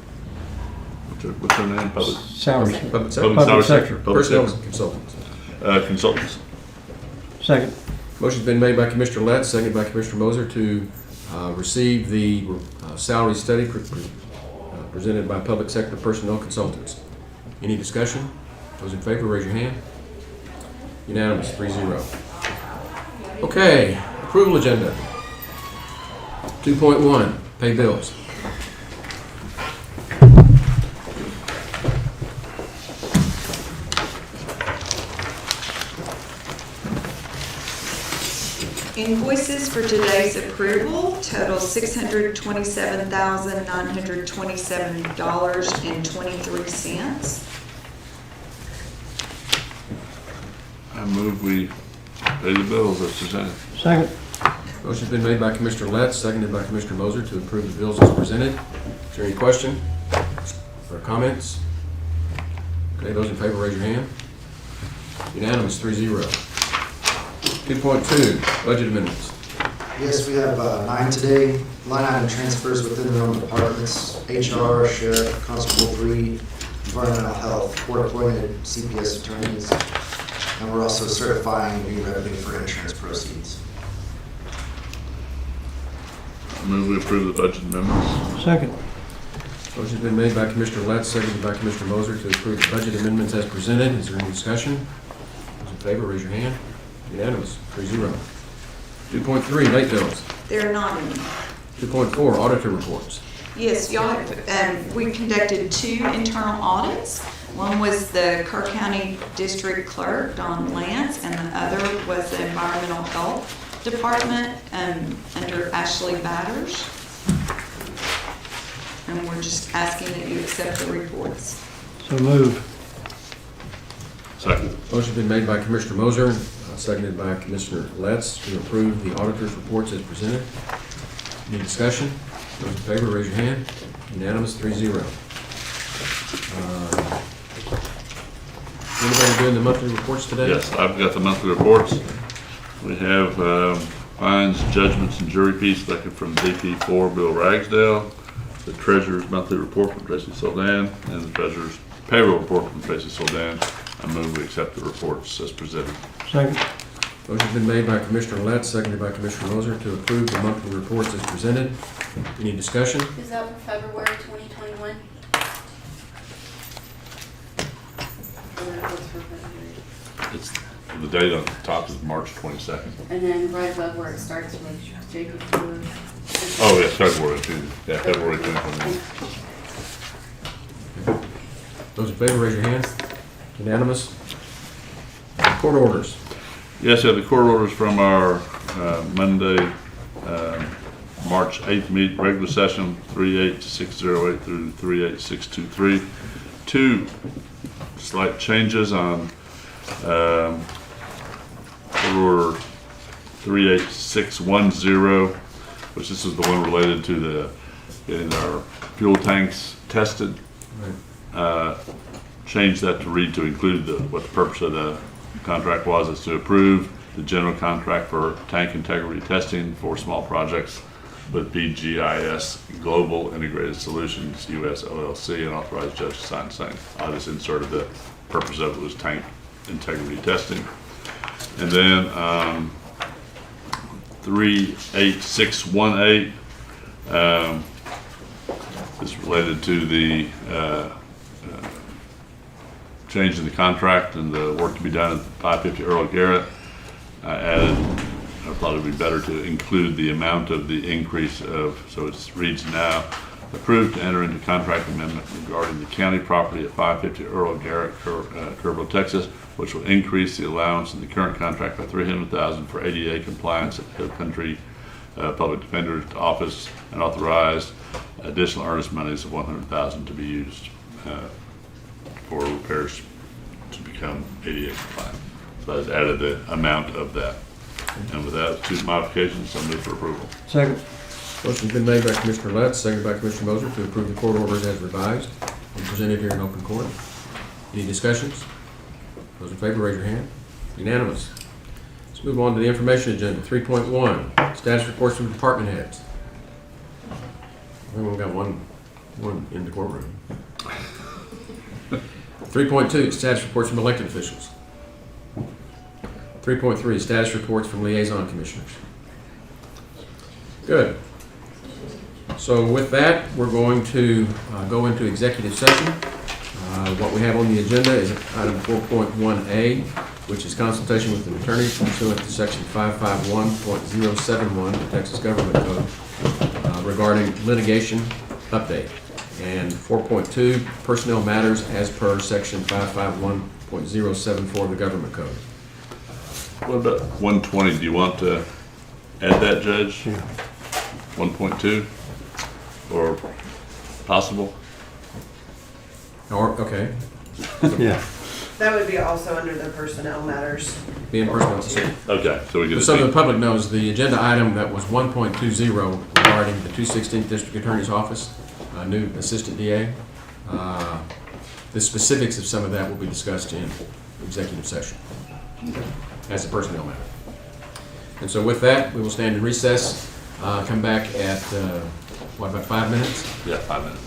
what's their name? Salaries. Public sector. Personnel consultants. Consultants. Second. Motion's been made by Commissioner Letts, seconded by Commissioner Moser to receive the salary study presented by Public Sector Personnel Consultants. Any discussion? Those in favor, raise your hand. Unanimous, 3-0. Okay, approval agenda. 2.1, pay bills. Invoices for today's approval total $627,927.23. I move we pay the bills as presented. Second. Motion's been made by Commissioner Letts, seconded by Commissioner Moser to approve the bills as presented. Is there any question or comments? Okay, those in favor, raise your hand. Unanimous, 3-0. 2.2, budget amendments. Yes, we have 9 today. Line item transfers within their own departments: HR, Sheriff, Constable 3, Environmental Health, Court-appointed CPS attorneys, and we're also certifying new revenue for insurance proceeds. I move we approve the budget amendments. Second. Motion's been made by Commissioner Letts, seconded by Commissioner Moser to approve the budget amendments as presented. Is there any discussion? Those in favor, raise your hand. Unanimous, 3-0. 2.3, late bills. There are not any. 2.4, auditor reports. Yes, y'all have, we conducted 2 internal audits. One was the Kerr County District Clerk, Don Lance, and the other was the Environmental Health Department under Ashley Batters. And we're just asking that you accept the reports. So move. Second. Motion's been made by Commissioner Moser, seconded by Commissioner Letts to approve the auditor's reports as presented. Any discussion? Those in favor, raise your hand. Unanimous, 3-0. Anybody doing the monthly reports today? Yes, I've got the monthly reports. We have fines, judgments, and jury fees collected from DP4 Bill Ragsdale, the treasurer's monthly report from Tracy Soldan, and the treasurer's payroll report from Tracy Soldan. I move we accept the reports as presented. Second. Motion's been made by Commissioner Letts, seconded by Commissioner Moser to approve the monthly reports as presented. Any discussion? Is that for February 2021? It's the date on the top is March 22nd. And then right above where it starts with Jacob Brewer. Oh, yeah, February 2. Yeah, February 2021. Those in favor, raise your hand. Unanimous. Court orders. Yes, we have the court orders from our Monday, March 8th regular session, 38608 through 38623. 2 slight changes on order 38610, which this is the one related to the getting our fuel tanks tested. Change that to read to include what the purpose of the contract was, is to approve the general contract for tank integrity testing for small projects with BGIS Global Integrated Solutions US LLC, and authorize judge to sign the same. I just inserted the purpose of it was tank integrity testing. And then 38618 is related to the change in the contract and the work to be done at 550 Earl Garrett. I thought it would be better to include the amount of the increase of, so it reads now, approved to enter into contract amendment regarding the county property at 550 Earl Garrett, Kerrville, Texas, which will increase the allowance in the current contract by $300,000 for ADA compliance at Hill Country Public Defender's Office, and authorized additional earnest monies of $100,000 to be used for repairs to become ADA compliant. So I've added the amount of that. And with that, two modifications, I move for approval. Second. Motion's been made by Commissioner Letts, seconded by Commissioner Moser to approve the court orders as revised and presented here in open court. Any discussions? Those in favor, raise your hand. Unanimous. Let's move on to the information agenda. 3.1, status reports from department heads. We've only got one in the courtroom. 3.2, status reports from elected officials. 3.3, status reports from liaison commissioners. Good. So with that, we're going to go into executive session. What we have on the agenda is item 4.1A, which is consultation with an attorney pursuant to section 551.071 of the Texas Government Code regarding litigation update. And 4.2, personnel matters as per section 551.074 of the Government Code. What about 120? Do you want to add that, Judge? 1.2 or possible? Or, okay. Yeah. That would be also under the personnel matters. Being personnel. Okay, so we can. So the public knows the agenda item that was 1.20 regarding the 216th District Attorney's Office, new Assistant DA. The specifics of some of that will be discussed in executive session as a personnel matter. And so with that, we will stand in recess, come back at, what, about 5 minutes? Yeah, 5 minutes.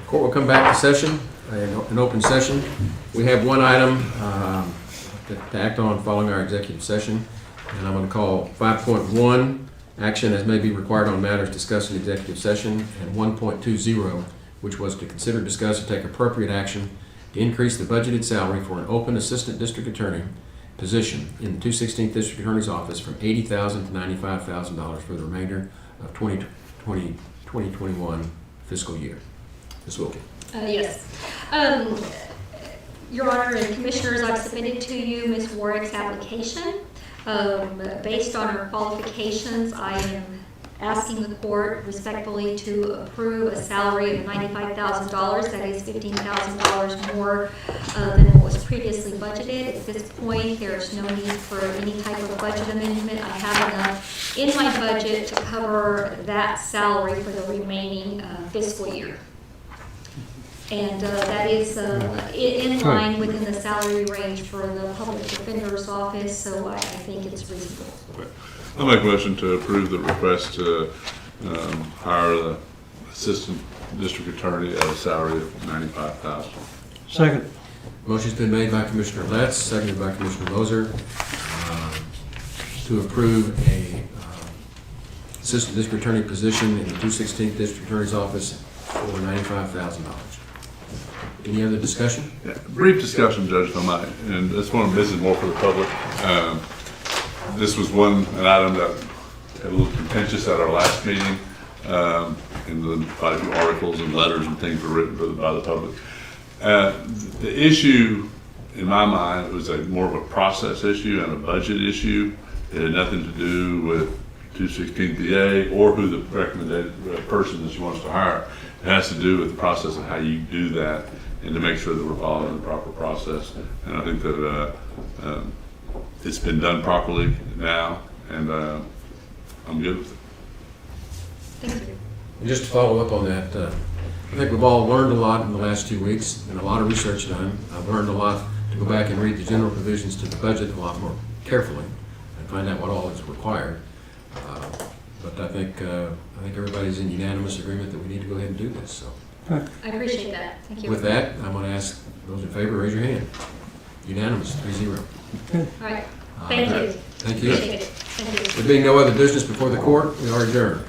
Court will come back to session, an open session. We have one item to act on following our executive session, and I'm going to call 5.1, action as may be required on matters discussed in executive session, and 1.20, which was to consider, discuss, and take appropriate action to increase the budgeted salary for an open assistant district attorney position in the 216th District Attorney's Office from $80,000 to $95,000 for the remainder of 2021 fiscal year. Ms. Wilkie. Yes. Your Honor and Commissioners, I've submitted to you Ms. Warwick's application. Based on her qualifications, I am asking the court respectfully to approve a salary of $95,000. That is $15,000 more than what was previously budgeted. At this point, there's no need for any type of budget amendment. I have enough in my budget to cover that salary for the remaining fiscal year. And that is in line within the salary range for the public defender's office, so I think it's reasonable. Okay. I'll make a motion to approve the request to hire the assistant district attorney at a salary of $95,000. Second. Motion's been made by Commissioner Letts, seconded by Commissioner Moser, to approve a assistant district attorney position in the 216th District Attorney's Office for $95,000. Any other discussion? Yeah, brief discussion, Judge, if I might, and this is more for the public. This was an item that got a little contentious at our last meeting, and then quite a few articles and letters and things were written by the public. The issue, in my mind, was more of a process issue and a budget issue. It had nothing to do with 216 DA or who the recommended person that she wants to hire. It has to do with the process of how you do that and to make sure that we're following the proper process. And I think that it's been done properly now, and I'm good with it. Thank you. And just to follow up on that, I think we've all learned a lot in the last 2 weeks and a lot of research done. I've learned a lot to go back and read the general provisions to the budget a lot more carefully and find out what all is required. But I think everybody's in unanimous agreement that we need to go ahead and do this. So I appreciate that. Thank you. with that, I'm going to ask those in favor, raise your hand. Unanimous, 3-0. All right. Thank you. Thank you. Appreciate it. Thank you. There being no other business before the court, we are adjourned.